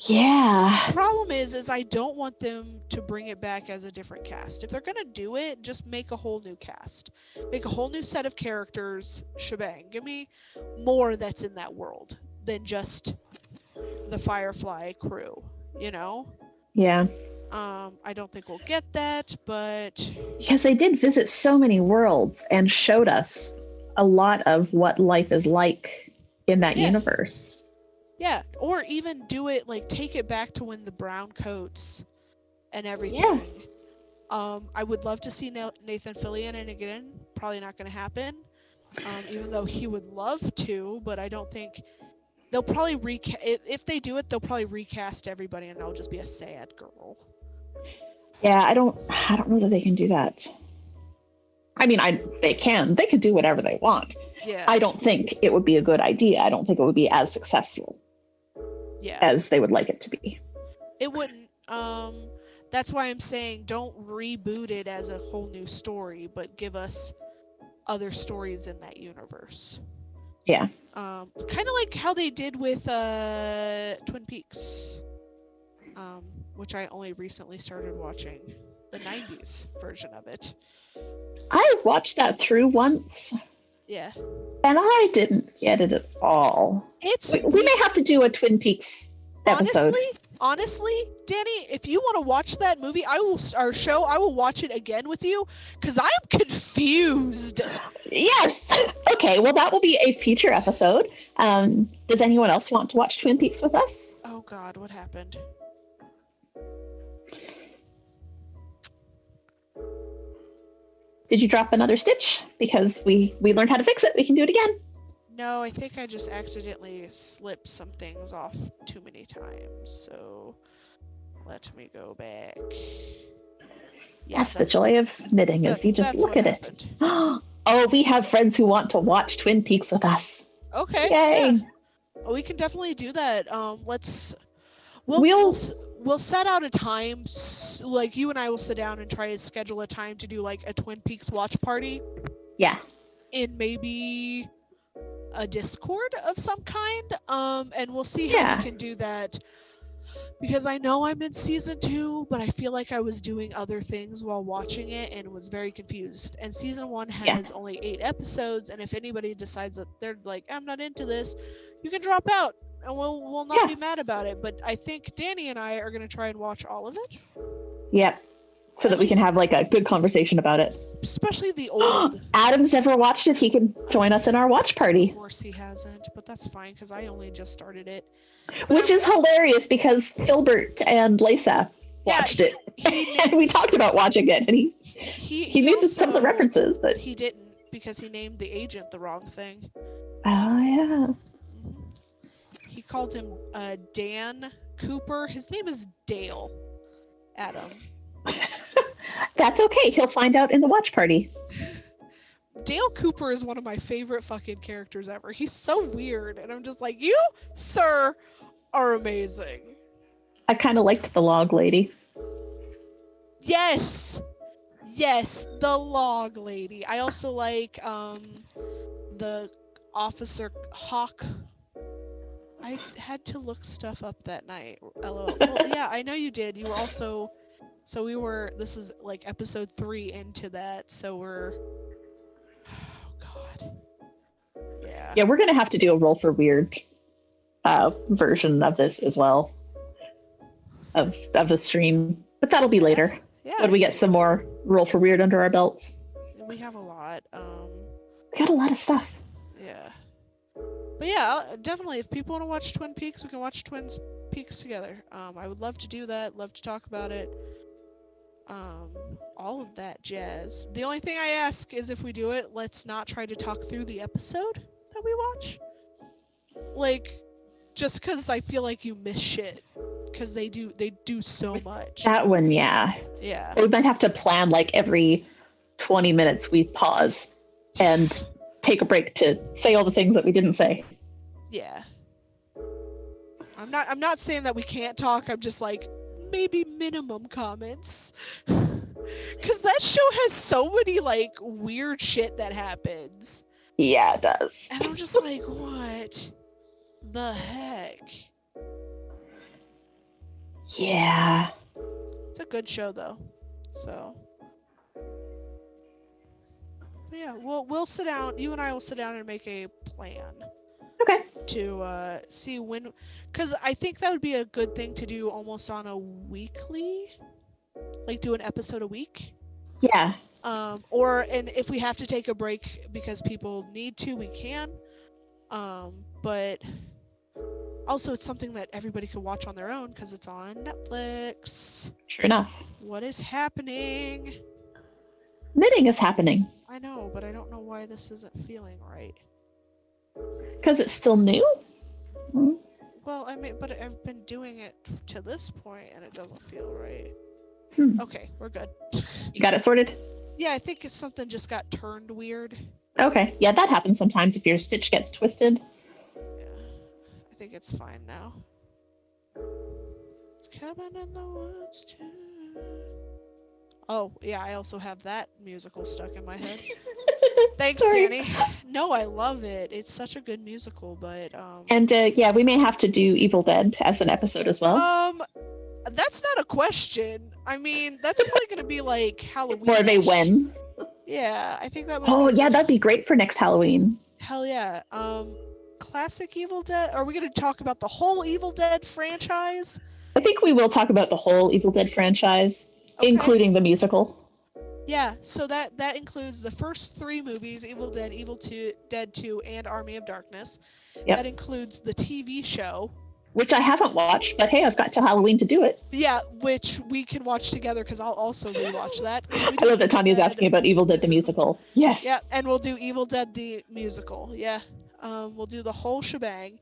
Yeah. The problem is I don't want them to bring it back as a different cast. If they're going to do it, just make a whole new cast. Make a whole new set of characters, shebang. Give me more that's in that world than just the Firefly crew, you know? Yeah. I don't think we'll get that, but Because they did visit so many worlds and showed us a lot of what life is like in that universe. yeah, or even do it like take it back to when the brown coats and everything. Yeah. I would love to see Nathan Fillion in again. Probably not going to happen. Even though he would love to, but I don't think they'll probably if they do it, they'll probably recast everybody, and I'll just be a sad girl. Yeah, I don't know that they can do that. I mean, they could do whatever they want. Yeah. I don't think it would be a good idea. I don't think it would be as successful as they would like it to be. It wouldn't. That's why I'm saying don't reboot it as a whole new story, but give us other stories in that universe. Yeah. Kind of like how they did with Twin Peaks, which I only recently started watching, the 90s version of it. I watched that through once. Yeah. And I didn't get it at all. We may have to do a Twin Peaks episode. Honestly, Danie, if you want to watch that movie, I will watch it again with you, because I'm confused. Yes. Okay, well, that will be a future episode. Does anyone else want to watch Twin Peaks with us? Oh, God, what happened? Did you drop another stitch? Because we learned how to fix it. We can do it again. No, I think I just accidentally slipped some things off too many times, so let me go back. Yeah, that's the joy of knitting, is you just look at it. Oh, we have friends who want to watch Twin Peaks with us. Okay. Yay. Yeah. Oh, we can definitely do that. We'll set out a time, like you and I will sit down and try to schedule a time to do like a Twin Peaks watch party. Yeah. In maybe a Discord of some kind. And we'll see how we can do that. Because I know I'm in season 2, but I feel like I was doing other things while watching it and was very confused. And season 1 has only 8 episodes, and if anybody decides that they're like, I'm not into this, you can drop out, and we'll not be mad about it. But I think Danie and I are going to try and watch all of it. Yep. So that we can have like a good conversation about it. Especially the old. Adam's never watched it. He can join us in our watch party. Of course he hasn't, but that's fine because I only just started it. Which is hilarious because Filbert and Lisa watched it. And we talked about watching it, and he knew also, some of the references, but he didn't because he named the agent the wrong thing. Oh yeah. He called him Dan Cooper. His name is Dale. Adam. That's okay. He'll find out in the watch party. Dale Cooper is one of my favorite fucking characters ever. He's so weird, and I'm just like, you, sir, are amazing. I kind of liked the log lady. Yes, the log lady. I also like the officer Hawk. I had to look stuff up that night. LOL. Well, yeah, I know you did. You were also. So this is like episode 3 into that, so we're, oh god. Yeah. Yeah, we're going to have to do a Roll for Weird version of this as well. of the stream, but that'll be later. Yeah. When we get some more Roll for Weird under our belts. We have a lot. We got a lot of stuff. Yeah. But yeah, definitely, if people want to watch Twin Peaks, we can watch Twin Peaks together. I would love to do that. Love to talk about it. All of that jazz. The only thing I ask is if we do it, let's not try to talk through the episode that we watch. Like, just because I feel like you miss shit. Because they do so much. That one, yeah. Yeah. We might have to plan like every 20 minutes we pause and take a break to say all the things that we didn't say. Yeah. I'm not saying that we can't talk. I'm just like, maybe minimum comments. Because that show has so many like weird shit that happens. Yeah, it does. And I'm just like, what the heck? Yeah. It's a good show though. So. But yeah, we'll sit down. You and I will sit down and make a plan. Okay. To see when, because I think that would be a good thing to do almost on a weekly, like do an episode a week. Yeah. And if we have to take a break because people need to, we can. But also it's something that everybody can watch on their own because it's on Netflix. True enough. What is happening? Knitting is happening. I know, but I don't know why this isn't feeling right. Because it's still new? Mm. Well, I mean, but I've been doing it to this point and it doesn't feel right. Okay, we're good. You got it sorted? Yeah, I think it's something just got turned weird. Okay. Yeah, that happens sometimes if your stitch gets twisted. Yeah, I think it's fine now. It's Cabin in the Woods too. Oh, yeah, I also have that musical stuck in my head. Thanks, Sorry. Danie. No, I love it. It's such a good musical, but And yeah, we may have to do Evil Dead as an episode as well. That's not a question. I mean, that's probably gonna be like Halloween. Or they when? Yeah, I think that would. Oh yeah, that'd be great for next Halloween. Hell yeah. Classic Evil Dead. Are we gonna talk about the whole Evil Dead franchise? I think we will talk about the whole Evil Dead franchise, Okay. including the musical. Yeah, so that includes the first 3 movies, Evil Dead, Dead 2, and Army of Darkness. Yep. That includes the TV show. Which I haven't watched, but hey, I've got till Halloween to do it. Yeah, which we can watch together because I'll also rewatch that. I love that Tanya's asking about Evil Dead the musical. Yes. Yeah, and we'll do Evil Dead the musical. Yeah. We'll do the whole shebang.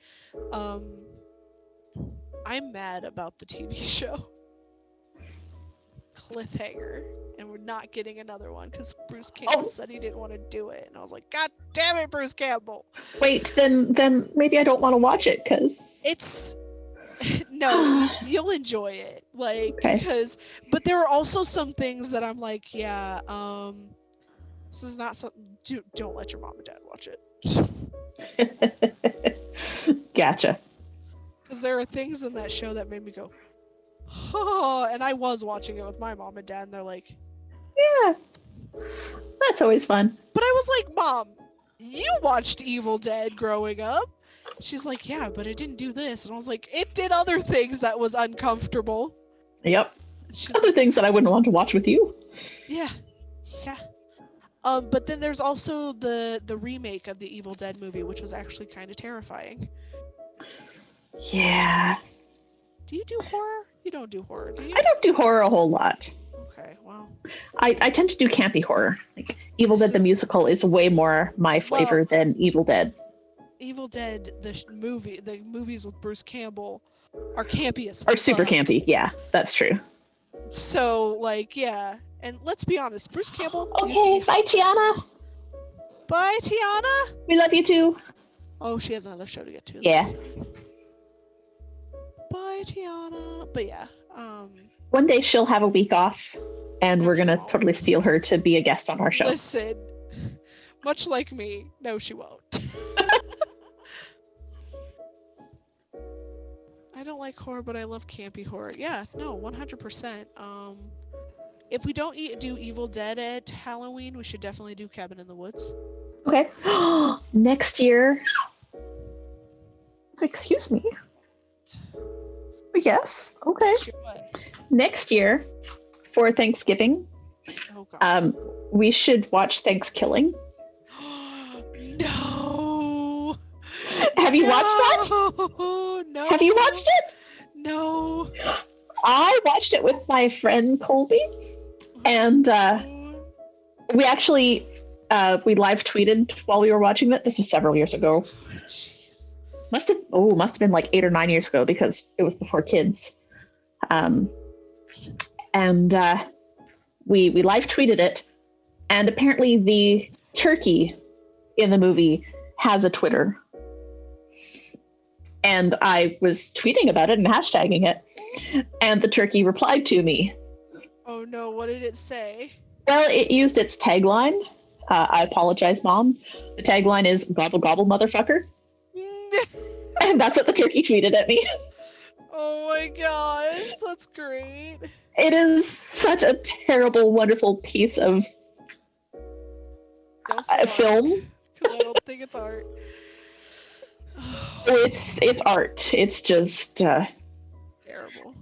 I'm mad about the TV show. Cliffhanger. And we're not getting another one because Bruce Campbell said he didn't want to do it. And I was like, God damn it, Bruce Campbell. Wait, then maybe I don't want to watch it because It's no, you'll enjoy it. Like, okay. But there are also some things that I'm like, yeah, this is not something, don't let your mom and dad watch it. Gotcha. Because there are things in that show that made me go, oh, and I was watching it with my mom and dad, and they're like, yeah, that's always fun. But I was like, Mom, you watched Evil Dead growing up. She's like, yeah, but it didn't do this. And I was like, it did other things that was uncomfortable. Yep. She's Other like, things that I wouldn't want to watch with you. Yeah. Yeah. But then there's also the remake of the Evil Dead movie, which was actually kind of terrifying. Yeah. Do you do horror? You don't do horror, do you? I don't do horror a whole lot. Okay, well. I tend to do campy horror. Like Evil Dead the musical is way more my flavor than Evil Dead. Evil Dead, the movies with Bruce Campbell are campy as Or super fuck. campy, yeah, that's true. So, like, yeah. And let's be honest, Bruce Campbell... Okay, bye Tiana. Bye, Tiana! We love you too. Oh, she has another show to get to. Yeah. Bye, Tiana. But yeah, One day she'll have a week off, and we're gonna totally steal her to be a guest on our show. Listen, much like me, no, she won't. I don't like horror, but I love campy horror. Yeah, no, 100%. If we don't do Evil Dead at Halloween, we should definitely do Cabin in the Woods. Okay. Next year. Excuse me. Yes. Okay. Sure what? Next year, for Thanksgiving, Oh god. we should watch Thanksgiving. No. Have you watched that? No. Have you watched it? No. I watched it with my friend Colby, and we actually we live tweeted while we were watching it. This was several years ago. Oh, jeez. Must have been like 8 or 9 years ago because it was before kids. And we live tweeted it, and apparently the turkey in the movie has a Twitter. And I was tweeting about it and hashtagging it, and the turkey replied to me. Oh no, what did it say? Well, it used its tagline. I apologize, Mom. The tagline is "Gobble gobble, motherfucker," and that's what the turkey tweeted at me. Oh my gosh, that's great. It is such a terrible, wonderful piece of film. Because I don't think it's art. It's art. It's just Terrible.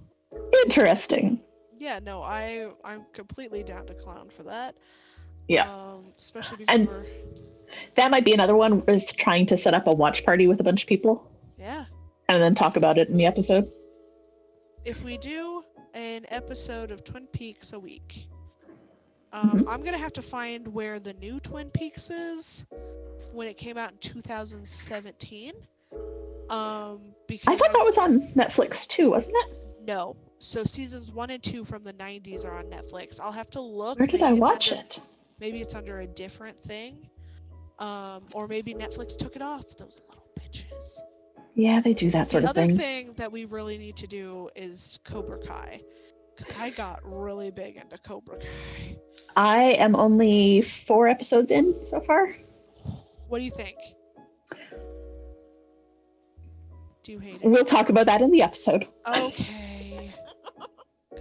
interesting. Yeah, no, I'm completely down to clown for that. Yeah. Especially because And that might be another one with trying to set up a watch party with a bunch of people. Yeah. And then talk about it in the episode. If we do an episode of Twin Peaks a week, Mhm. I'm gonna have to find where the new Twin Peaks is when it came out in 2017. Because I thought that was on Netflix too, wasn't it? No. So seasons 1 and 2 from the 90s are on Netflix. I'll have to look. Where did I watch it? Maybe it's under a different thing. Or maybe Netflix took it off, those little bitches. Yeah, they do that sort of The other thing. thing that we really need to do is Cobra Kai. Because I got really big into Cobra Kai. I am only 4 episodes in so far. What do you think? Do you hate it? We'll talk about that in the episode. Okay.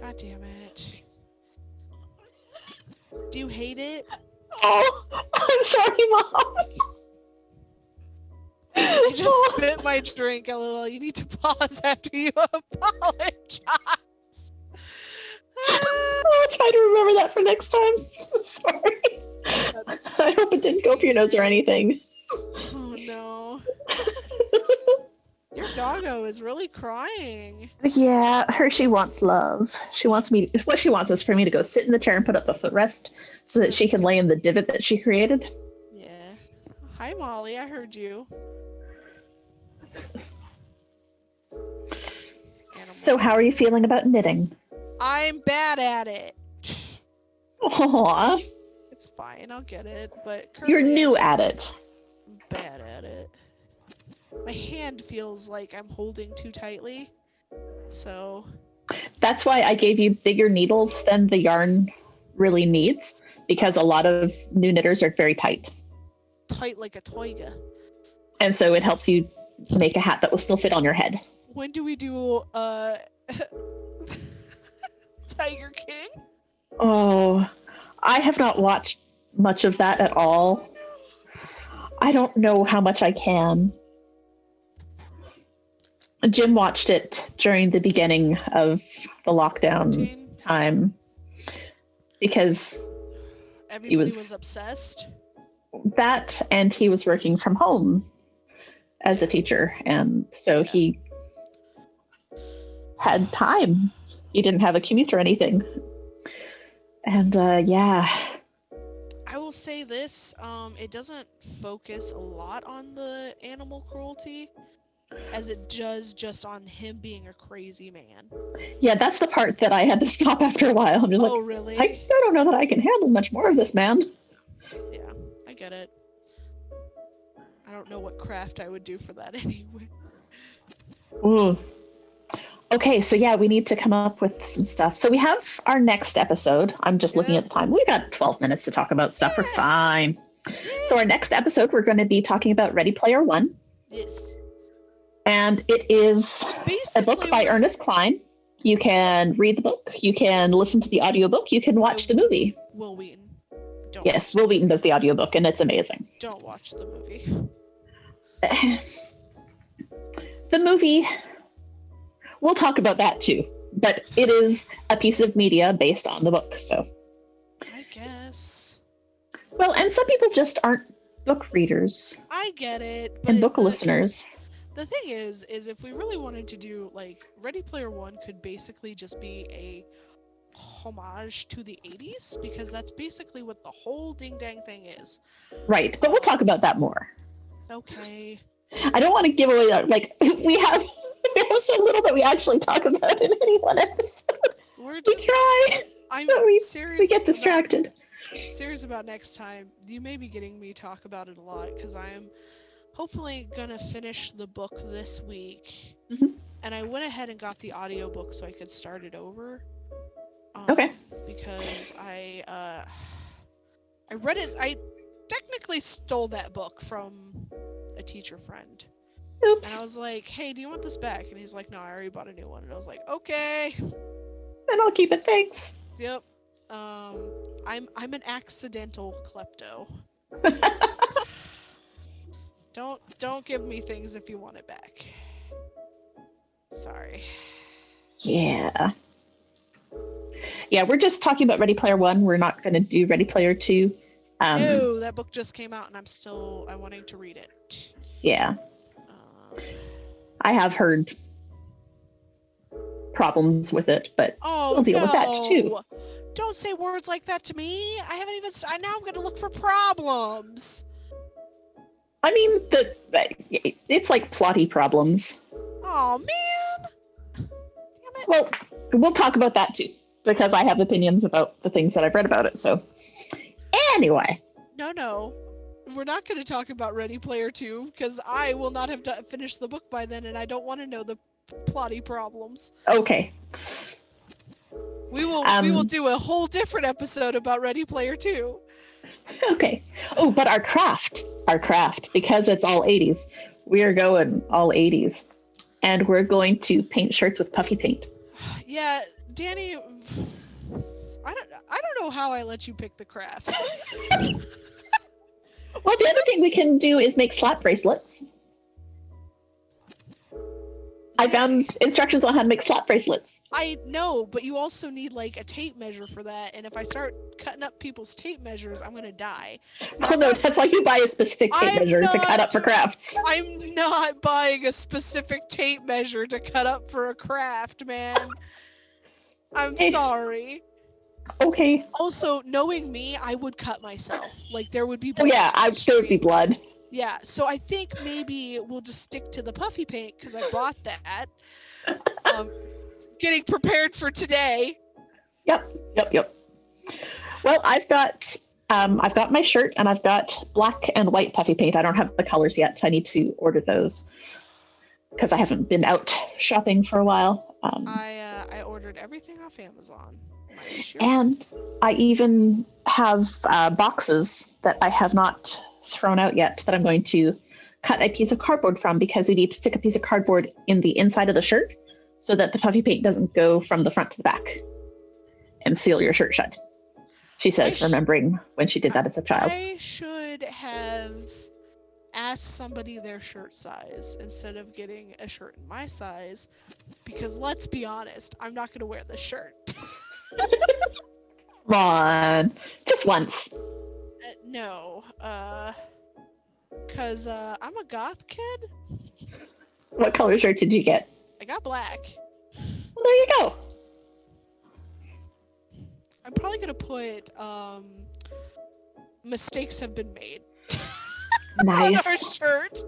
God damn it. Do you hate it? Oh, I'm sorry, Mom. I just spit my drink, LOL. You need to pause after you apologize. I'll try to remember that for next time. Sorry. I hope it didn't go up your nose or anything. Oh no. Your doggo is really crying. Yeah, Hershey wants love. What she wants is for me to go sit in the chair and put up the footrest so that she can lay in the divot that she created. Yeah. Hi, Molly. I heard you. So how are you feeling about knitting? I'm bad at it. Aw, It's fine. I'll get it. But you're currently new at it. I'm bad at it. My hand feels like I'm holding too tightly. So That's why I gave you bigger needles than the yarn really needs, because a lot of new knitters are very tight. tight like a toiga. And so it helps you make a hat that will still fit on your head. When do we do Tiger King? Oh, I have not watched much of that at all. I don't know how much I can. Jim watched it during the beginning of the lockdown time because everybody was obsessed. That, and he was working from home as a teacher, and so he had time. He didn't have a commute or anything. And yeah. I will say this, it doesn't focus a lot on the animal cruelty as it does just on him being a crazy man. Yeah, that's the part that I had to stop after a while. I'm just like, really? I don't know that I can handle much more of this man. Yeah, I get it. I don't know what craft I would do for that anyway. Ooh. Okay, so yeah, we need to come up with some stuff. So we have our next episode. I'm just looking at the time. We got 12 minutes to talk about stuff. We're fine. So our next episode, we're going to be talking about Ready Player One. Yes. And it is a book by Ernest Cline. You can read the book. You can listen to the audiobook. You can watch the movie. Will Wheaton. Yes, Will Wheaton does the audiobook, and it's amazing. Don't watch the movie. The movie... we'll talk about that too. But it is a piece of media based on the book, so. I guess. Well, and some people just aren't book readers. I get it. And book listeners. The thing is if we really wanted to do, like, Ready Player One could basically just be a homage to the 80s, because that's basically what the whole ding dang thing is. Right, but we'll talk about that more. Okay. I don't want to give away, like, we have so little that we actually talk about in any one episode. We try. I'm serious. We get distracted. Serious about next time. You may be getting me talk about it a lot, because I am hopefully gonna finish the book this week. Mm-hmm. And I went ahead and got the audiobook so I could start it over. Okay. Because I read it. I technically stole that book from a teacher friend. Oops. And I was like, "Hey, do you want this back?" And he's like, "No, I already bought a new one." And I was like, "Okay." And I'll keep it. Thanks. Yep. I'm an accidental klepto. Don't give me things if you want it back. Sorry. Yeah. Yeah, we're just talking about Ready Player One. We're not going to do Ready Player Two. No, that book just came out, and I'm wanting to read it. Yeah. I have heard problems with it, but we'll deal with that too. Don't say words like that to me. I haven't even. Now I'm going to look for problems. I mean, it's like plotty problems. Oh man. Damn it. Well, we'll talk about that too, because I have opinions about the things that I've read about it. So, anyway. No. We're not going to talk about Ready Player 2, because I will not have finished the book by then, and I don't want to know the plotty problems. Okay. We will do a whole different episode about Ready Player 2. Okay. Oh, but our craft, because it's all 80s, we are going all 80s. And we're going to paint shirts with puffy paint. Yeah, Danie, I don't know how I let you pick the craft. Well, the other thing we can do is make slap bracelets. I found instructions on how to make slap bracelets. I know, but you also need, like, a tape measure for that, and if I start cutting up people's tape measures, I'm gonna die. Oh no, that's why you buy a specific tape measure to cut up for crafts. I'm not buying a specific tape measure to cut up for a craft, man. I'm sorry. Okay. Also, knowing me, I would cut myself. Like, there would be blood. Oh yeah, there would be blood. Yeah, so I think maybe we'll just stick to the puffy paint, because I bought that. Getting prepared for today. Yep. Well, I've got my shirt, and I've got black and white puffy paint. I don't have the colors yet. I need to order those because I haven't been out shopping for a while. I ordered everything off Amazon. And I even have boxes that I have not thrown out yet that I'm going to cut a piece of cardboard from, because we need to stick a piece of cardboard in the inside of the shirt so that the puffy paint doesn't go from the front to the back and seal your shirt shut. She says, remembering when she did that as a child. I should have asked somebody their shirt size instead of getting a shirt in my size, because let's be honest, I'm not going to wear this shirt. Come on, just once. No, because I'm a goth kid. What color shirt did you get? I got black. Well, there you go. I'm probably gonna put mistakes have been made. Nice. On our shirt.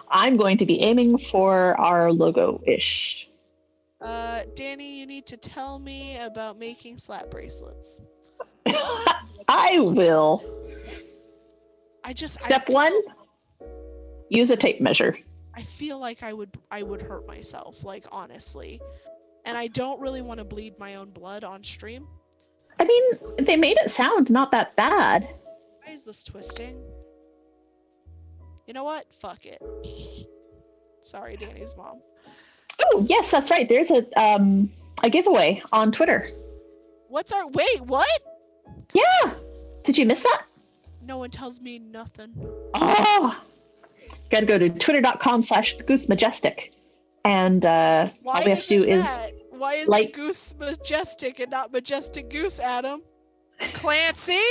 I'm going to be aiming for our logo-ish. Danie, you need to tell me about making slap bracelets. I will. Step 1, use a tape measure. I feel like I would hurt myself, like, honestly. And I don't really want to bleed my own blood on stream. I mean, they made it sound not that bad. Why is this twisting? You know what? Fuck it. Sorry, Danie's mom. Oh, yes, that's right. There's a giveaway on Twitter. Wait, what? Yeah. Did you miss that? No one tells me nothing. Oh. Gotta go to twitter.com/goosemajestic And all Why we have to do is that? Why is like- the goose Majestic and not Majestic Goose, Adam? Clancy?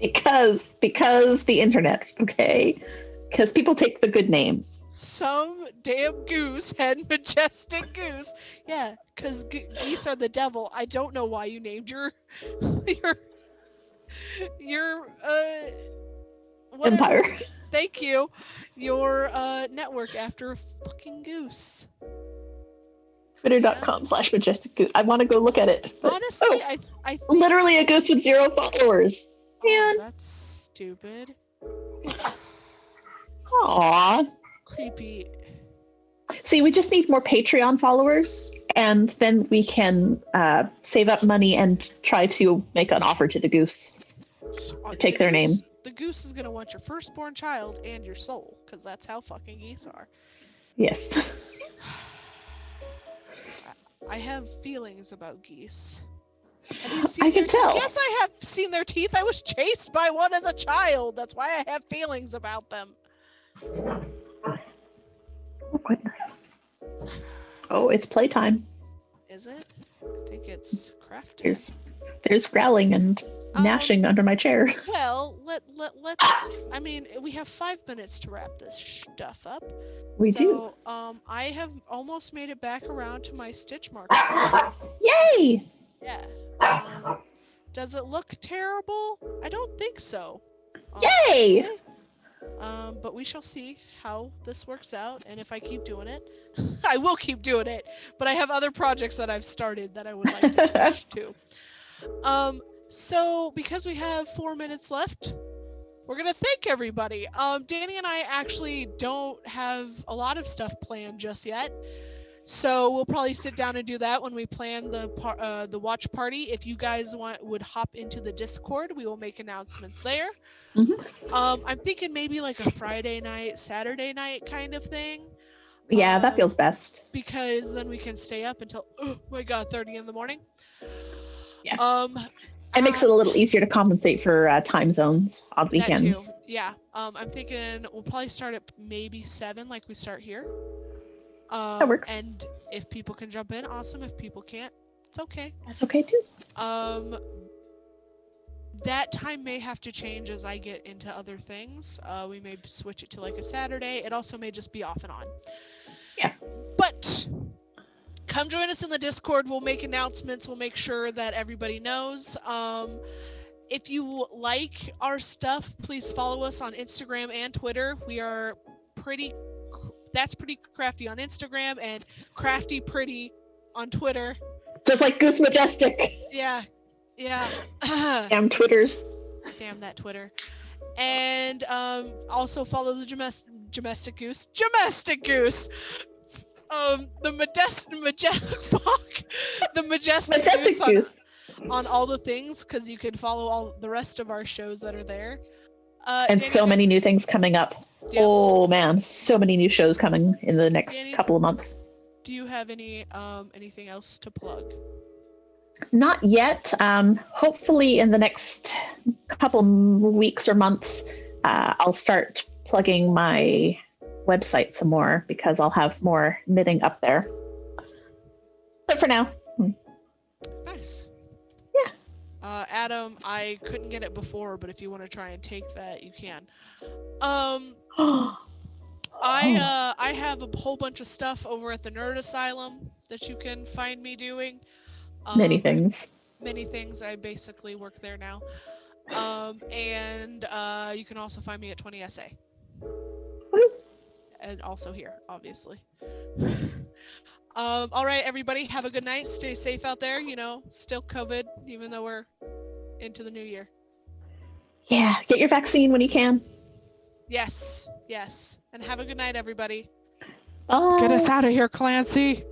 because the internet, okay? Because people take the good names. Some damn goose had Majestic Goose. Yeah, because geese are the devil. I don't know why you named your whatever. Empire. Thank you. Your network after a fucking goose. Twitter.com/Majestic Goose. I want to go look at it. But, Honestly, oh, I think literally a goose with 0 followers. Man. that's stupid. Aw. Creepy. See, we just need more Patreon followers, and then we can save up money and try to make an offer to the goose. Take their name. The goose is gonna want your firstborn child and your soul, because that's how fucking geese are. Yes. I have feelings about geese. Have you seen I can their tell. Yes, I have seen their teeth. I was chased by one as a child. That's why I have feelings about them. Oh, goodness. Oh, it's playtime. Is it? I think it's Crafty. There's growling and gnashing under my chair. Well, let's. I mean, we have 5 minutes to wrap this stuff up. We do. I have almost made it back around to my stitch marker. Yay! Yeah. Does it look terrible? I don't think so. Yay! But we shall see how this works out, and if I keep doing it, I will keep doing it. But I have other projects that I've started that I would like to finish too. So because we have 4 minutes left, we're gonna thank everybody. Danie and I actually don't have a lot of stuff planned just yet. So we'll probably sit down and do that when we plan the watch party. If you guys would hop into the Discord, we will make announcements there. Mm-hmm. I'm thinking maybe like a Friday night, Saturday night kind of thing. Yeah, that feels best. Because then we can stay up until 30 in the morning. Yeah. It makes it a little easier to compensate for time zones on weekends. That too. Yeah. I'm thinking we'll probably start at maybe 7, like we start here. That works. And if people can jump in, awesome. If people can't, it's okay. That's okay too. That time may have to change as I get into other things. We may switch it to like a Saturday. It also may just be off and on. Yeah. But come join us in the Discord. We'll make announcements. We'll make sure that everybody knows. If you like our stuff, please follow us on Instagram and Twitter. We are That's Pretty Crafty on Instagram and Crafty Pretty on Twitter. Just like Goose Majestic. Yeah. Damn Twitters. Damn that Twitter. And also follow the Majestic Goose. The Majestic Goose on all the things, because you can follow all the rest of our shows that are there. And Danie, so many new things coming up. Yeah. Oh man, so many new shows coming in the next Danie, couple of months. Do you have anything else to plug? Not yet. Hopefully in the next couple weeks or months, I'll start plugging my website some more because I'll have more knitting up there. But for now. Nice. Yeah. Adam, I couldn't get it before, but if you want to try and take that, you can. I have a whole bunch of stuff over at the Nerd Asylum that you can find me doing. Many things. Many things. I basically work there now. And you can also find me at 20SA. And also here, obviously. All right, everybody, have a good night. Stay safe out there. Still COVID, even though we're into the new year. Yeah, get your vaccine when you can. Yes. And have a good night, everybody. Bye. Get us out of here, Clancy.